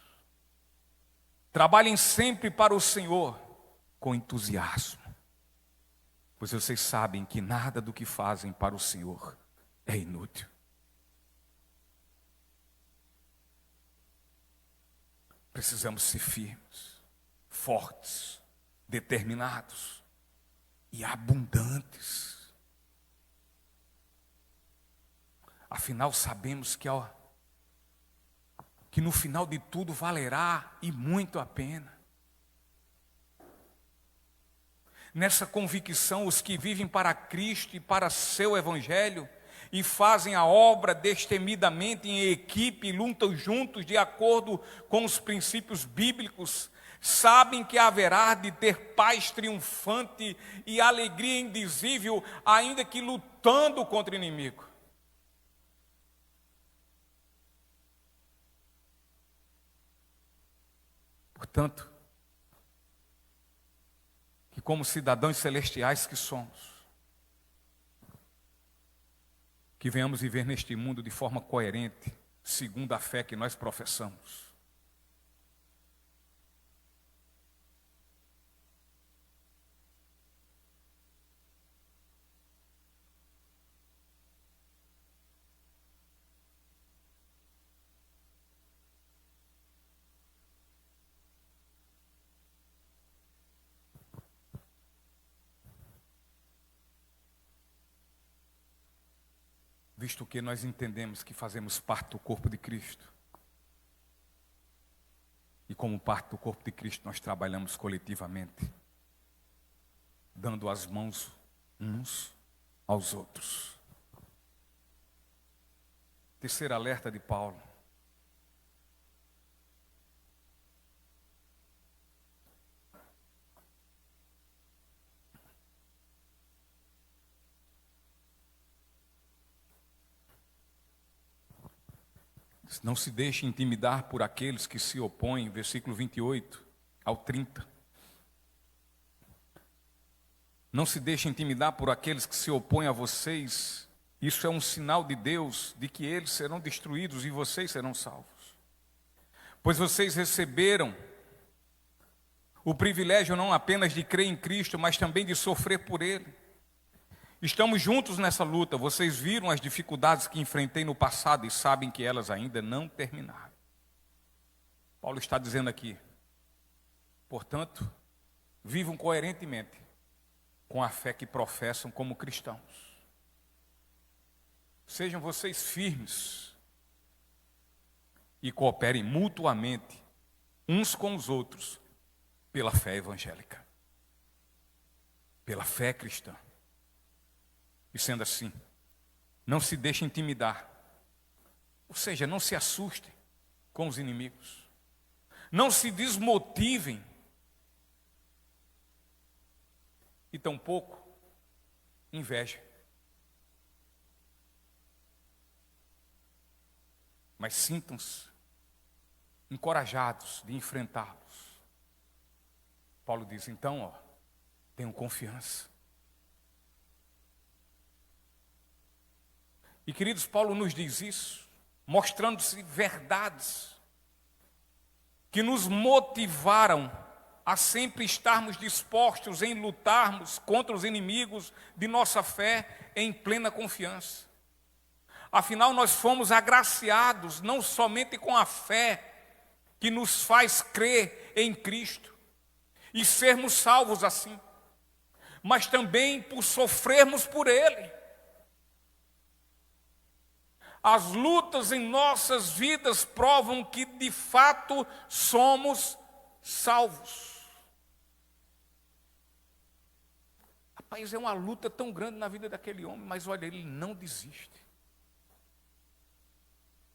Speaker 1: Trabalhem sempre para o Senhor com entusiasmo, pois vocês sabem que nada do que fazem para o Senhor é inútil. Precisamos ser firmes, fortes, determinados e abundantes. Afinal, sabemos que no final de tudo valerá e muito a pena. Nessa convicção, os que vivem para Cristo e para seu Evangelho e fazem a obra destemidamente em equipe, lutam juntos de acordo com os princípios bíblicos, sabem que haverá de ter paz triunfante e alegria indizível, ainda que lutando contra o inimigo. Portanto, que como cidadãos celestiais que somos, que venhamos viver neste mundo de forma coerente, segundo a fé que nós professamos. Visto que nós entendemos que fazemos parte do corpo de Cristo. E como parte do corpo de Cristo, nós trabalhamos coletivamente, dando as mãos uns aos outros. Terceiro alerta de Paulo. Não se deixe intimidar por aqueles que se opõem, versículo 28 ao 30. Não se deixe intimidar por aqueles que se opõem a vocês. Isso é um sinal de Deus, de que eles serão destruídos e vocês serão salvos. Pois vocês receberam o privilégio não apenas de crer em Cristo, mas também de sofrer por Ele. Estamos juntos nessa luta. Vocês viram as dificuldades que enfrentei no passado e sabem que elas ainda não terminaram. Paulo está dizendo aqui, portanto, vivam coerentemente com a fé que professam como cristãos. Sejam vocês firmes e cooperem mutuamente uns com os outros pela fé evangélica, pela fé cristã. E sendo assim, não se deixem intimidar. Ou seja, não se assustem com os inimigos. Não se desmotivem. E tampouco invejem. Mas sintam-se encorajados de enfrentá-los. Paulo diz, então, tenham confiança. E queridos, Paulo nos diz isso, mostrando-se verdades que nos motivaram a sempre estarmos dispostos em lutarmos contra os inimigos de nossa fé em plena confiança. Afinal, nós fomos agraciados não somente com a fé que nos faz crer em Cristo e sermos salvos assim, mas também por sofrermos por Ele. As lutas em nossas vidas provam que de fato somos salvos. A Rapaz, é uma luta tão grande na vida daquele homem, mas olha, ele não desiste.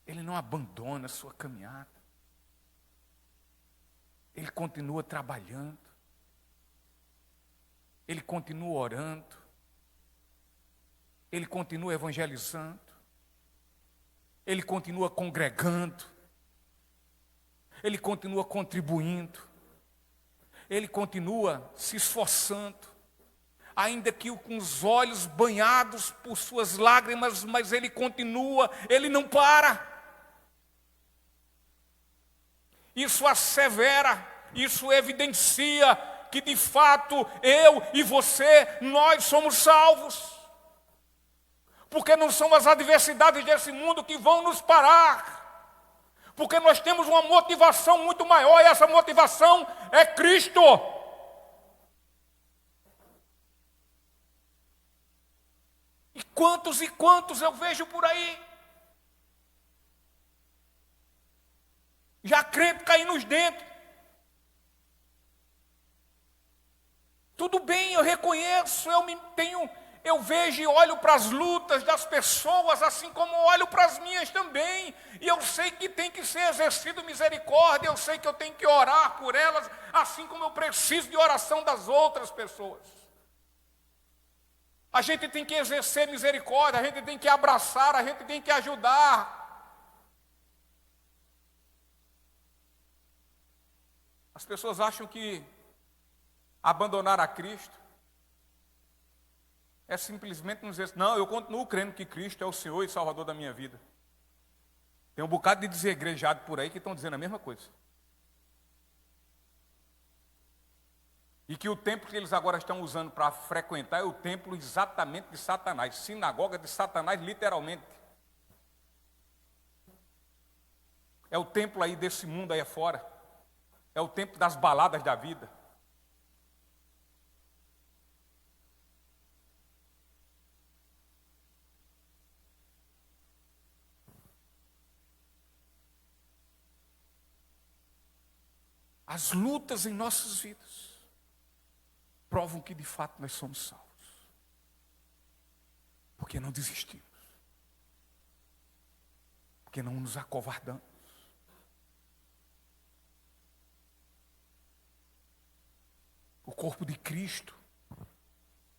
Speaker 1: Ele não abandona a sua caminhada. Ele continua trabalhando. Ele continua orando. Ele continua evangelizando. Ele continua congregando. Ele continua contribuindo. Ele continua se esforçando. Ainda que com os olhos banhados por suas lágrimas, mas ele continua, ele não para. Isso assevera, isso evidencia que de fato eu e você, nós somos salvos. Porque não são as adversidades desse mundo que vão nos parar. Porque nós temos uma motivação muito maior e essa motivação é Cristo. E quantos eu vejo por aí? Já crente cair nos dentes. Tudo bem, eu reconheço, eu vejo e olho para as lutas das pessoas, assim como olho para as minhas também. E eu sei que tem que ser exercido misericórdia, eu sei que eu tenho que orar por elas, assim como eu preciso de oração das outras pessoas. A gente tem que exercer misericórdia, a gente tem que abraçar, a gente tem que ajudar. As pessoas acham que abandonar a Cristo é simplesmente não dizer, não, eu continuo crendo que Cristo é o Senhor e Salvador da minha vida. Tem um bocado de desigrejados por aí que estão dizendo a mesma coisa. E que o templo que eles agora estão usando para frequentar é o templo exatamente de Satanás, sinagoga de Satanás, literalmente. É o templo aí desse mundo aí afora. É o templo das baladas da vida. As lutas em nossas vidas provam que de fato nós somos salvos. Porque não desistimos. Porque não nos acovardamos. O corpo de Cristo,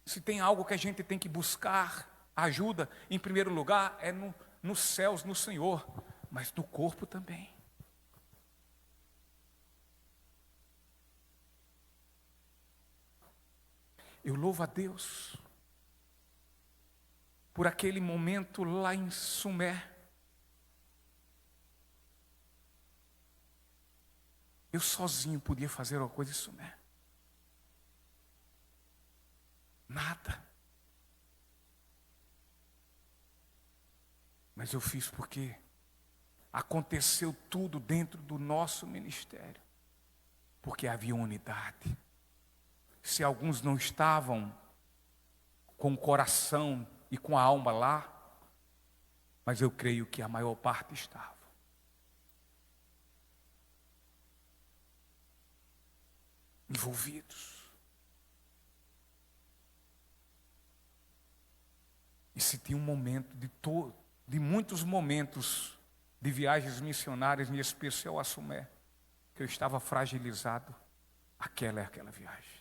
Speaker 1: se tem algo que a gente tem que buscar ajuda, em primeiro lugar, é nos céus, no Senhor, mas no corpo também. Eu louvo a Deus por aquele momento lá em Sumé. Eu sozinho podia fazer uma coisa em Sumé. Nada. Mas eu fiz porque aconteceu tudo dentro do nosso ministério. Porque havia unidade. Se alguns não estavam com o coração e com a alma lá, mas eu creio que a maior parte estava. Envolvidos. E se tinha um momento de muitos momentos de viagens missionárias, em especial a Sumé, que eu estava fragilizado, aquela viagem.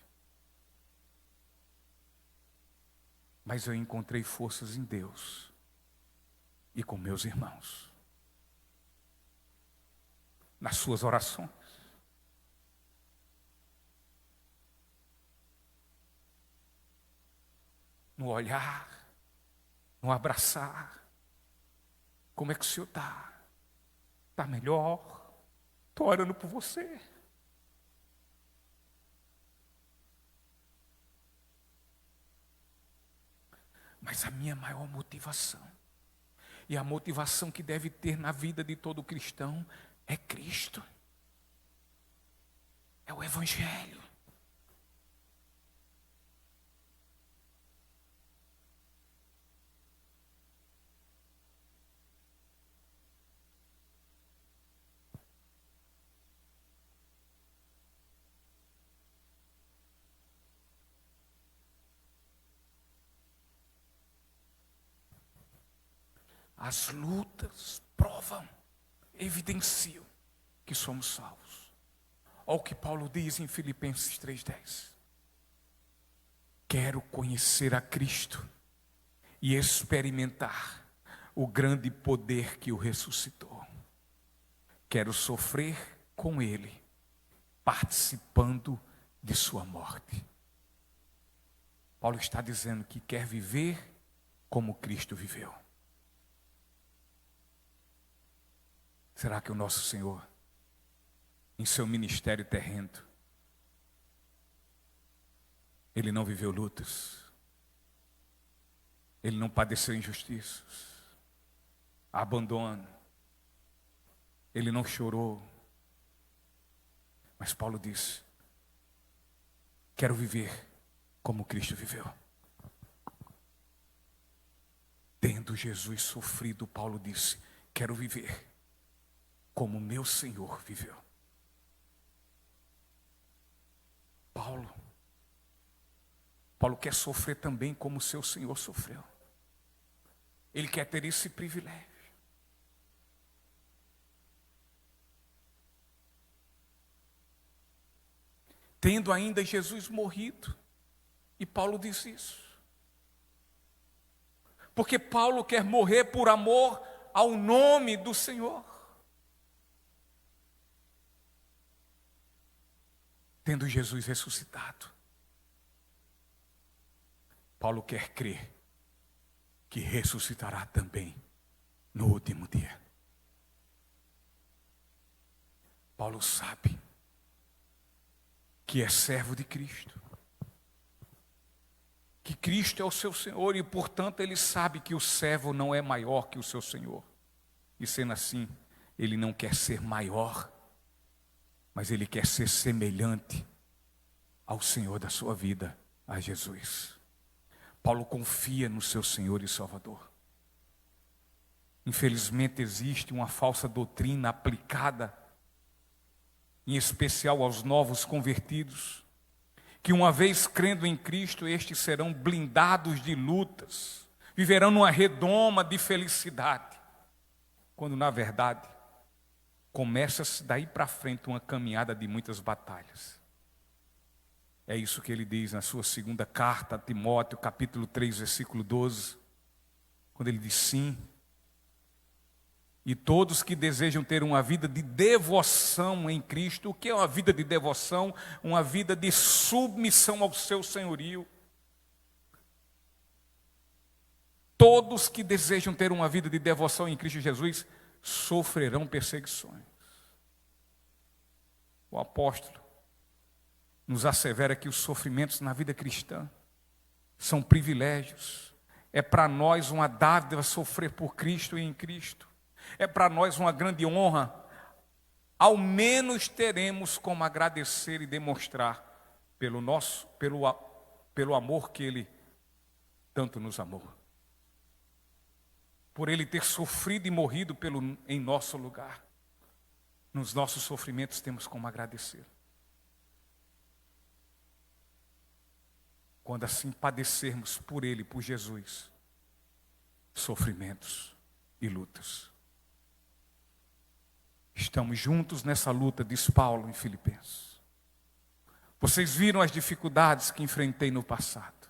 Speaker 1: Mas eu encontrei forças em Deus e com meus irmãos. Nas suas orações. No olhar, no abraçar. Como é que o senhor está? Está melhor? Estou orando por você. Mas a minha maior motivação, e a motivação que deve ter na vida de todo cristão, é Cristo. É o Evangelho. as lutas provam, evidenciam que somos salvos. Olha o que Paulo diz em Filipenses 3:10. Quero conhecer a Cristo e experimentar o grande poder que o ressuscitou. Quero sofrer com Ele, participando de sua morte. Paulo está dizendo que quer viver como Cristo viveu. Será que o nosso Senhor, em seu ministério terreno, Ele não viveu lutas? Ele não padeceu injustiças, abandono? Ele não chorou? Mas Paulo disse: quero viver como Cristo viveu. Tendo Jesus sofrido, Paulo disse: quero viver como meu Senhor viveu. Paulo quer sofrer também como seu Senhor sofreu. Ele quer ter esse privilégio. Tendo ainda Jesus morrido, e Paulo diz isso, porque Paulo quer morrer por amor ao nome do Senhor. Tendo Jesus ressuscitado, Paulo quer crer que ressuscitará também no último dia. Paulo sabe que é servo de Cristo, que Cristo é o seu Senhor, e portanto ele sabe que o servo não é maior que o seu Senhor. E sendo assim, ele não quer ser maior, mas ele quer ser semelhante ao Senhor da sua vida, a Jesus. Paulo confia no seu Senhor e Salvador. Infelizmente existe uma falsa doutrina aplicada, em especial aos novos convertidos, que uma vez crendo em Cristo, estes serão blindados de lutas, viverão numa redoma de felicidade, quando na verdade começa-se daí para frente uma caminhada de muitas batalhas. É isso que ele diz na sua segunda carta a Timóteo, capítulo 3, versículo 12, quando ele diz: sim, e todos que desejam ter uma vida de devoção em Cristo. O que é uma vida de devoção? Uma vida de submissão ao seu senhorio. Todos que desejam ter uma vida de devoção em Cristo Jesus sofrerão perseguições. O apóstolo nos assevera que os sofrimentos na vida cristã são privilégios. É para nós uma dádiva sofrer por Cristo e em Cristo. É para nós uma grande honra. Ao menos teremos como agradecer e demonstrar pelo amor que Ele tanto nos amou. Por Ele ter sofrido e morrido em nosso lugar. Nos nossos sofrimentos temos como agradecer. Quando assim padecermos por Ele, por Jesus, sofrimentos e lutas. Estamos juntos nessa luta, diz Paulo em Filipenses. Vocês viram as dificuldades que enfrentei no passado.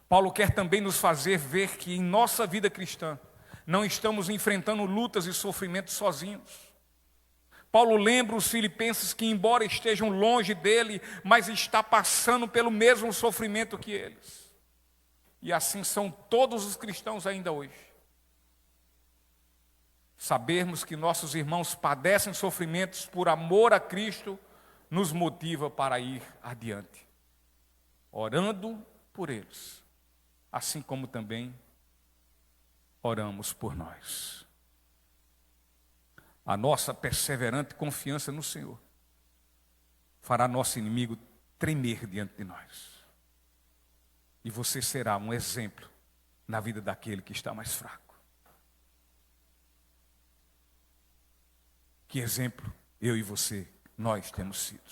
Speaker 1: Paulo quer também nos fazer ver que em nossa vida cristã não estamos enfrentando lutas e sofrimentos sozinhos. Paulo lembra os filipenses que, embora estejam longe dele, mas está passando pelo mesmo sofrimento que eles. E assim são todos os cristãos ainda hoje. Sabermos que nossos irmãos padecem sofrimentos por amor a Cristo nos motiva para ir adiante, orando por eles, assim como também oramos por nós. A nossa perseverante confiança no Senhor fará nosso inimigo tremer diante de nós. E você será um exemplo na vida daquele que está mais fraco. Que exemplo eu e você, nós temos sido.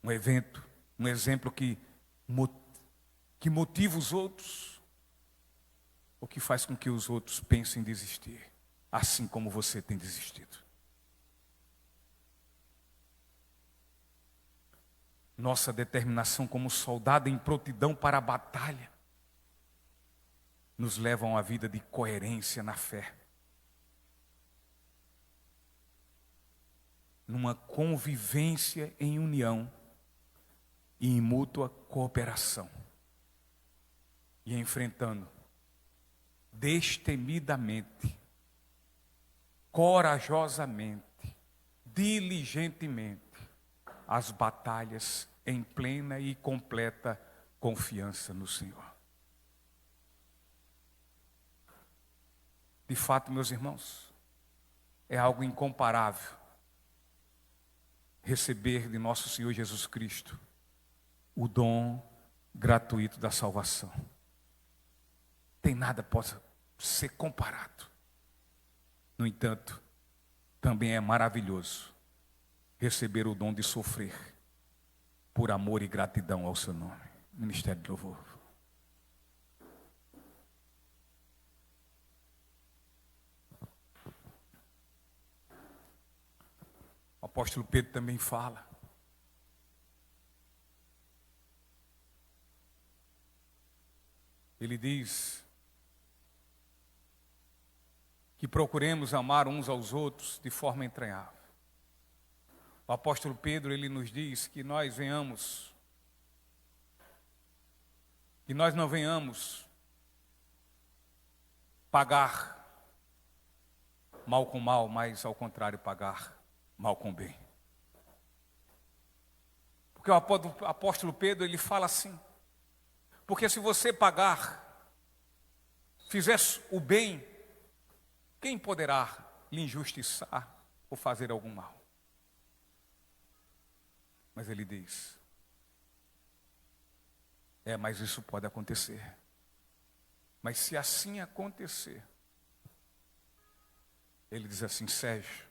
Speaker 1: Um exemplo que motiva os outros. o que faz com que os outros pensem em desistir, assim como você tem desistido. Nossa determinação como soldado em prontidão para a batalha nos leva a uma vida de coerência na fé, numa convivência em união e em mútua cooperação, e enfrentando destemidamente, corajosamente, diligentemente as batalhas em plena e completa confiança no Senhor. De fato, meus irmãos, é algo incomparável receber de nosso Senhor Jesus Cristo o dom gratuito da salvação. Tem nada possa ser comparado. No entanto, também é maravilhoso receber o dom de sofrer por amor e gratidão ao seu nome. Ministério de Louvor. O apóstolo Pedro também fala. Ele diz que procuremos amar uns aos outros de forma entranhável. O apóstolo Pedro, ele nos diz que nós não venhamos pagar mal com mal, mas ao contrário, pagar mal com bem. Porque o apóstolo Pedro, ele fala assim: porque se você fizer o bem, quem poderá lhe injustiçar ou fazer algum mal? Mas ele diz, mas isso pode acontecer. Mas se assim acontecer, ele diz assim: Sérgio,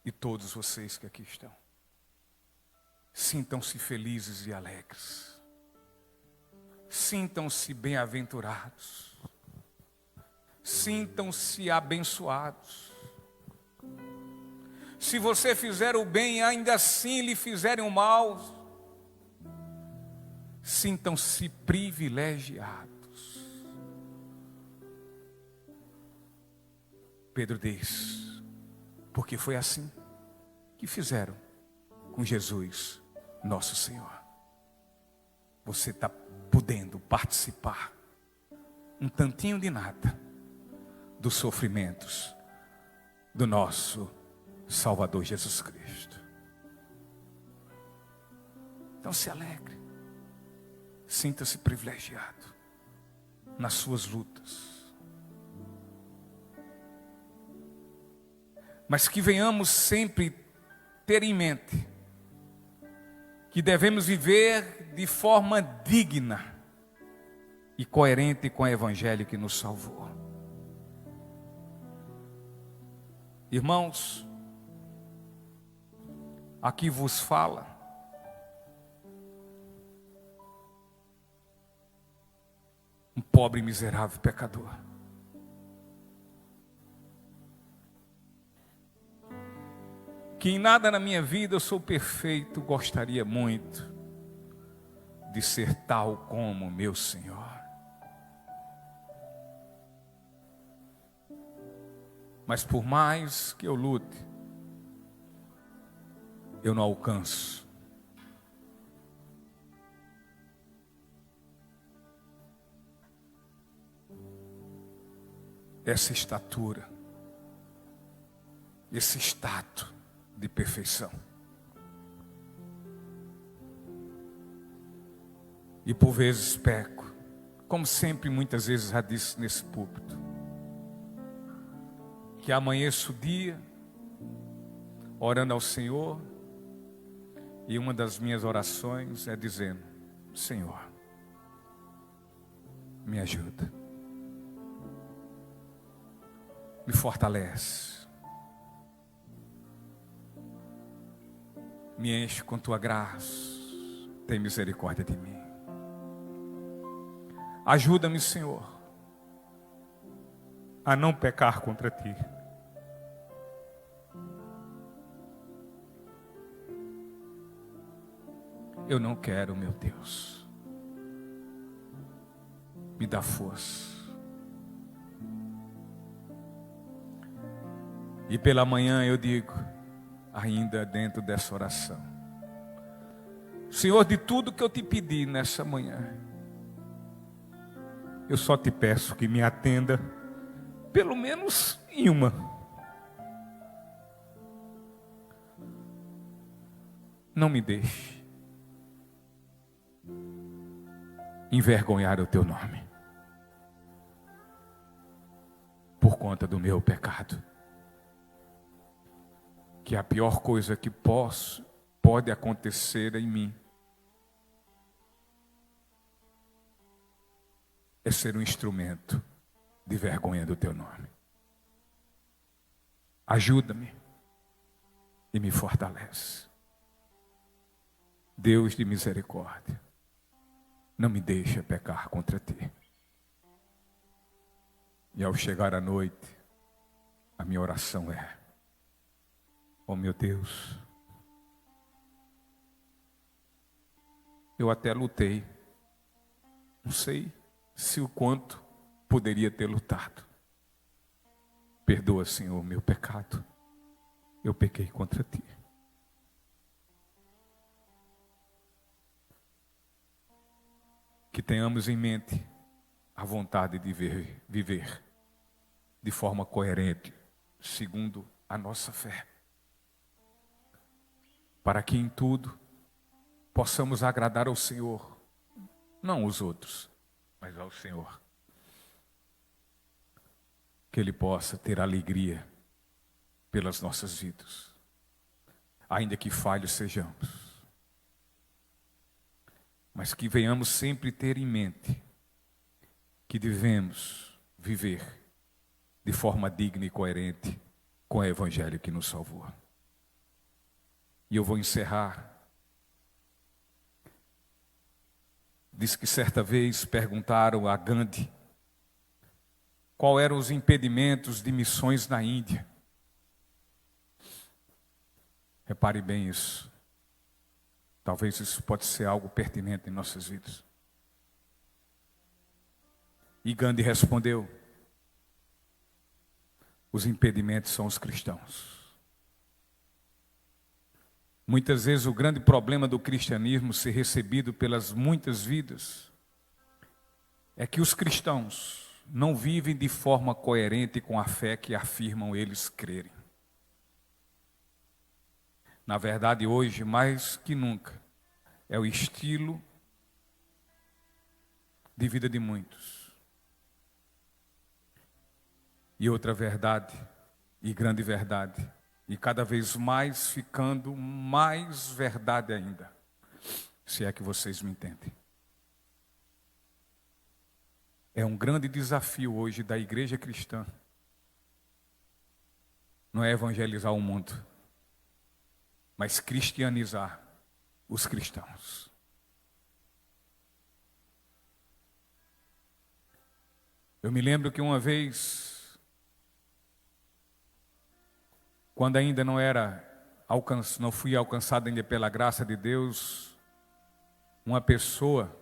Speaker 1: e todos vocês que aqui estão, sintam-se felizes e alegres. Sintam-se bem-aventurados. Sintam-se abençoados. Se você fizer o bem e ainda assim lhe fizerem o mal, sintam-se privilegiados. Pedro diz, porque foi assim que fizeram com Jesus, nosso Senhor. Você está podendo participar um tantinho de nada dos sofrimentos do nosso Salvador Jesus Cristo. Então se alegre, sinta-se privilegiado nas suas lutas, mas que venhamos sempre ter em mente que devemos viver de forma digna e coerente com o Evangelho que nos salvou. Irmãos, aqui vos fala um pobre miserável pecador. Que em nada na minha vida eu sou perfeito, gostaria muito de ser tal como meu Senhor. Mas por mais que eu lute, eu não alcanço. Essa estatura, esse status de perfeição. E por vezes peco, como sempre, muitas vezes já disse nesse púlpito, que amanheço o dia orando ao Senhor, e uma das minhas orações é dizendo: Senhor, me ajuda, me fortalece, me enche com tua graça, tem misericórdia de mim. Ajuda-me, Senhor, a não pecar contra Ti. Eu não quero, meu Deus. Me dá força. E pela manhã eu digo, ainda dentro dessa oração: Senhor, de tudo que eu te pedi nessa manhã, eu só te peço que me atenda, pelo menos em uma. Não me deixe envergonhar o teu nome por conta do meu pecado. Que a pior coisa que pode acontecer em mim é ser um instrumento de vergonha do teu nome. Ajuda-me e me fortalece. Deus de misericórdia, não me deixa pecar contra Ti. E ao chegar à noite, a minha oração é: oh meu Deus, eu até lutei, não sei se o quanto poderia ter lutado. Perdoa, Senhor, meu pecado, eu pequei contra Ti. Que tenhamos em mente a vontade de viver de forma coerente, segundo a nossa fé, para que em tudo possamos agradar ao Senhor, não aos outros, mas ao Senhor. Que Ele possa ter alegria pelas nossas vidas, ainda que falhos sejamos, mas que venhamos sempre ter em mente que devemos viver de forma digna e coerente com o Evangelho que nos salvou. E eu vou encerrar. Diz que certa vez perguntaram a Gandhi qual eram os impedimentos de missões na Índia. Repare bem isso. Talvez isso pode ser algo pertinente em nossas vidas. E Gandhi respondeu: os impedimentos são os cristãos. Muitas vezes o grande problema do cristianismo ser recebido pelas muitas vidas é que os cristãos não vivem de forma coerente com a fé que afirmam eles crerem. Na verdade, hoje, mais que nunca, é o estilo de vida de muitos. E outra verdade, e grande verdade, e cada vez mais ficando mais verdade ainda, se é que vocês me entendem. É um grande desafio hoje da igreja cristã, não é evangelizar o mundo, mas cristianizar os cristãos. Eu me lembro que uma vez, quando ainda não fui alcançado ainda pela graça de Deus, uma pessoa,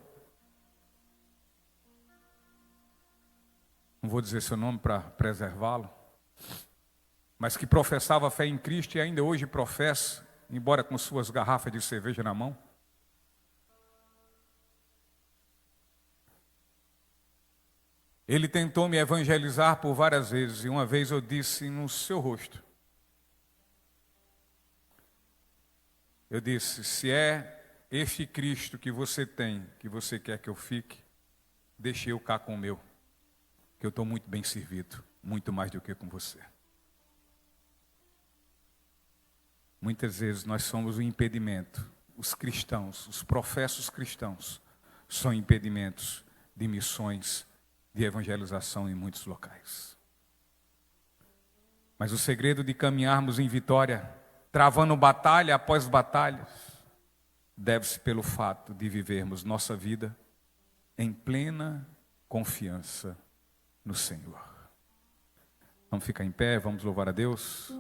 Speaker 1: não vou dizer seu nome para preservá-lo, mas que professava fé em Cristo e ainda hoje professa, embora com suas garrafas de cerveja na mão. Ele tentou me evangelizar por várias vezes, e uma vez eu disse no seu rosto, eu disse: se é este Cristo que você tem, que você quer que eu fique, deixe eu cá com o meu, que eu estou muito bem servido, muito mais do que com você. Muitas vezes nós somos um impedimento. Os cristãos, os professos cristãos, são impedimentos de missões, de evangelização em muitos locais. Mas o segredo de caminharmos em vitória, travando batalha após batalhas, deve-se pelo fato de vivermos nossa vida em plena confiança no Senhor. Vamos ficar em pé, vamos louvar a Deus.